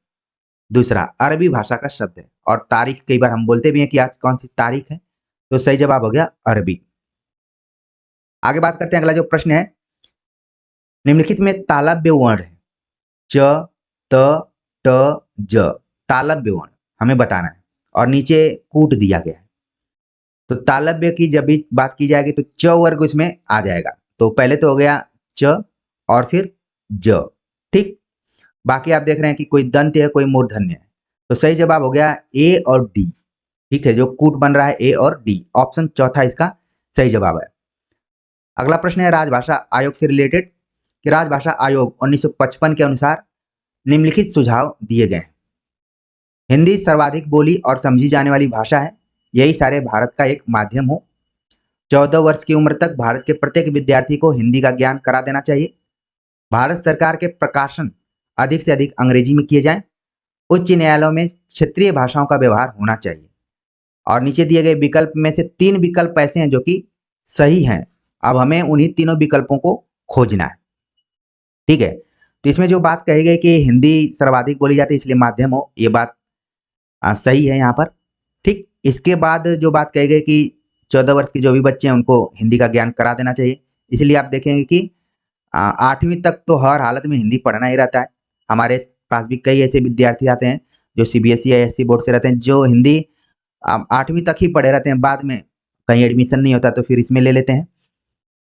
दूसरा, अरबी भाषा का शब्द है। और तारीख कई बार हम बोलते भी हैं कि आज कौन सी तारीख है, तो सही जवाब हो गया अरबी। आगे बात करते हैं। अगला जो प्रश्न है, निम्नलिखित में तालव्य वर्ण है च, त, ट, ज, तालव्य वर्ण हमें बताना है, और नीचे कूट दिया गया है। तो तालव्य की जब भी बात की जाएगी तो च वर्ग उसमें आ जाएगा। तो पहले तो हो गया च और फिर ज। ठीक, बाकी आप देख रहे हैं कि कोई दंत है, कोई मूर्धन्य है, तो सही जवाब हो गया ए और डी। ठीक है, जो कूट बन रहा है ए और डी, ऑप्शन चौथा इसका सही जवाब है। अगला प्रश्न है राजभाषा आयोग से रिलेटेड, कि राजभाषा आयोग 1955 के अनुसार निम्नलिखित सुझाव दिए गए हैं। हिंदी सर्वाधिक बोली और समझी जाने वाली भाषा है, यही सारे भारत का एक माध्यम हो। 14 वर्ष की उम्र तक भारत के प्रत्येक विद्यार्थी को हिंदी का ज्ञान करा देना चाहिए। भारत सरकार के प्रकाशन अधिक से अधिक अंग्रेजी में किए जाएं। उच्च न्यायालयों में क्षेत्रीय भाषाओं का व्यवहार होना चाहिए। और नीचे दिए गए विकल्प में से 3 विकल्प ऐसे हैं जो कि सही हैं। अब हमें उन्हीं तीनों विकल्पों को खोजना है। ठीक है, तो इसमें जो बात कही गई कि हिंदी सर्वाधिक बोली जाती है इसलिए माध्यम हो, ये बात सही है यहाँ पर। ठीक, इसके बाद जो बात कही गई कि 14 वर्ष के जो भी बच्चे हैं उनको हिंदी का ज्ञान करा देना चाहिए, इसलिए आप देखेंगे कि 8वीं तक तो हर हालत में हिंदी पढ़ना ही रहता है। हमारे पास भी कई ऐसे विद्यार्थी आते हैं जो सीबीएसई या एससी बोर्ड से रहते हैं, जो हिंदी 8वीं तक ही पढ़े रहते हैं, बाद में कहीं एडमिशन नहीं होता तो फिर इसमें ले लेते हैं।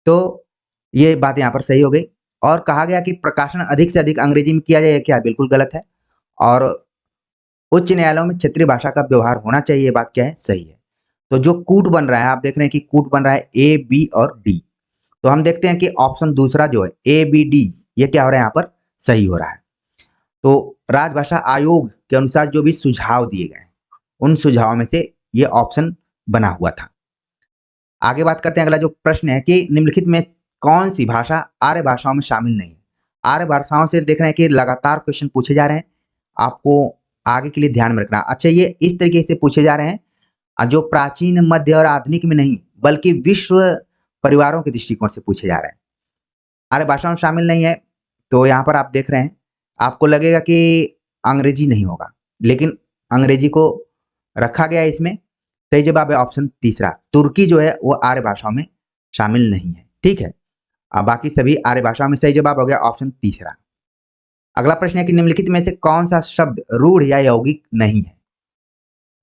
तो ये बात यहाँ पर सही हो गई। और कहा गया कि प्रकाशन अधिक से अधिक अंग्रेजी में किया जाए, क्या बिल्कुल गलत है। और उच्च न्यायालयों में क्षेत्रीय भाषा का व्यवहार होना चाहिए, ये बात क्या है, सही है। तो जो कूट बन रहा है, आप देख रहे हैं कि कूट बन रहा है ए, बी और डी, तो हम देखते हैं कि ऑप्शन दूसरा जो है ए, बी, डी, ये क्या हो रहा है यहाँ पर, सही हो रहा है। तो राजभाषा आयोग के अनुसार जो भी सुझाव दिए गए हैं उन सुझावों में से ये ऑप्शन बना हुआ था। आगे बात करते हैं। अगला जो प्रश्न है कि निम्नलिखित में कौन सी भाषा आर्य भाषाओं में शामिल नहीं है? आर्य भाषाओं से देख रहे हैं कि लगातार क्वेश्चन पूछे जा रहे हैं, आपको आगे के लिए ध्यान में रखना। अच्छा, ये इस तरीके से पूछे जा रहे हैं जो प्राचीन, मध्य और आधुनिक में नहीं बल्कि विश्व परिवारों के दृष्टिकोण से पूछे जा रहे हैं। आर्य भाषाओं में शामिल नहीं है, तो यहाँ पर आप देख रहे हैं, आपको लगेगा कि अंग्रेजी नहीं होगा, लेकिन अंग्रेजी को रखा गया है इसमें। सही जवाब है ऑप्शन तीसरा, तुर्की जो है वो आर्य भाषाओं में शामिल नहीं है। ठीक है, बाकी सभी आर्य भाषाओं में सही जवाब हो गया ऑप्शन तीसरा। अगला प्रश्न है कि निम्नलिखित में से कौन सा शब्द रूढ़ या यौगिक नहीं है?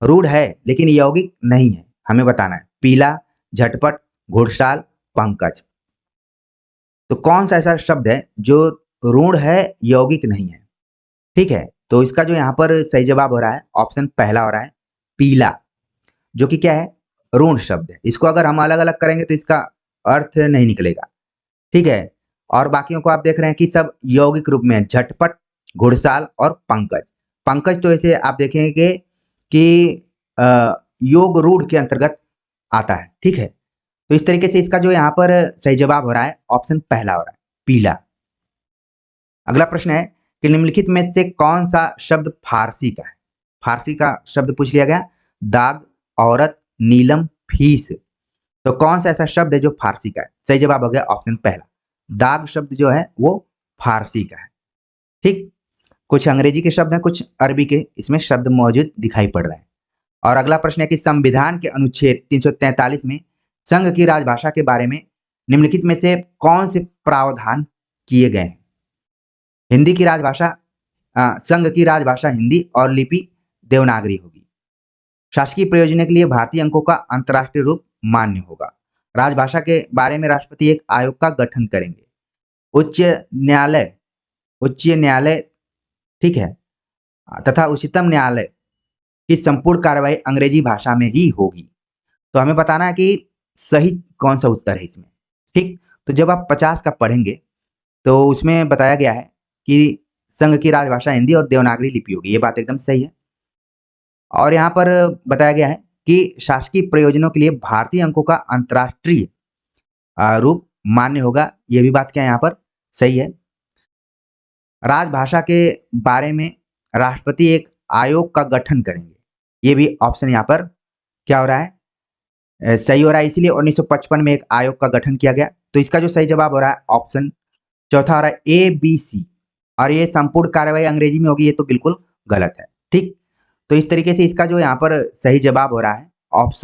रूढ़ है लेकिन यौगिक नहीं है, हमें बताना है। पीला, झटपट, घुड़साल, पंकज। तो कौन सा ऐसा शब्द है जो रूढ़ है, यौगिक नहीं है? ठीक है, तो इसका जो यहाँ पर सही जवाब हो रहा है ऑप्शन पहला हो रहा है, पीला, जो कि क्या है, ऋण शब्द है। इसको अगर हम अलग अलग करेंगे तो इसका अर्थ नहीं निकलेगा। ठीक है, और बाकियों को आप देख रहे हैं कि सब यौगिक रूप में है, झटपट, घुड़साल और पंकज। पंकज तो ऐसे आप देखेंगे कि योग रूढ़ के अंतर्गत आता है। ठीक है, तो इस तरीके से इसका जो यहाँ पर सही जवाब हो रहा है ऑप्शन पहला हो रहा है, पीला। अगला प्रश्न है कि निम्नलिखित में से कौन सा शब्द फारसी का है? फारसी का शब्द पूछ लिया गया, दाग, औरत, नीलम, फीस। तो कौन सा ऐसा शब्द है जो फारसी का है? सही जवाब हो गया ऑप्शन पहला, दाग शब्द जो है वो फारसी का है। ठीक, कुछ अंग्रेजी के शब्द हैं, कुछ अरबी के इसमें शब्द मौजूद दिखाई पड़ रहे हैं। और अगला प्रश्न है कि संविधान के अनुच्छेद 343 में संघ की राजभाषा के बारे में निम्नलिखित में से कौन से प्रावधान किए गए हैं? हिंदी की राजभाषा, संघ की राजभाषा हिंदी और लिपि देवनागरी होगी। शासकीय प्रयोजन के लिए भारतीय अंकों का अंतर्राष्ट्रीय रूप मान्य होगा। राजभाषा के बारे में राष्ट्रपति एक आयोग का गठन करेंगे। उच्च न्यायालय ठीक है, तथा उच्चतम न्यायालय की संपूर्ण कार्रवाई अंग्रेजी भाषा में ही होगी। तो हमें बताना है कि सही कौन सा उत्तर है इसमें। ठीक, तो जब आप 50 का पढ़ेंगे तो उसमें बताया गया है कि संघ की राजभाषा हिंदी और देवनागरी लिपि होगी, ये बात एकदम सही है। और यहाँ पर बताया गया है कि शासकीय प्रयोजनों के लिए भारतीय अंकों का अंतर्राष्ट्रीय रूप मान्य होगा, ये भी बात क्या यहाँ पर सही है। राजभाषा के बारे में राष्ट्रपति एक आयोग का गठन करेंगे, ये भी ऑप्शन यहाँ पर क्या हो रहा है, सही हो रहा है। इसलिए 1955 में एक आयोग का गठन किया गया। तो इसका जो सही जवाब हो रहा है ऑप्शन चौथा हो रहा है ए बी सी। और ये संपूर्ण कार्रवाई अंग्रेजी में होगी, ये तो बिल्कुल गलत है। ठीक, तो इस तरीके से इसका जो यहाँ पर सही जवाब हो रहा है ऑप्शन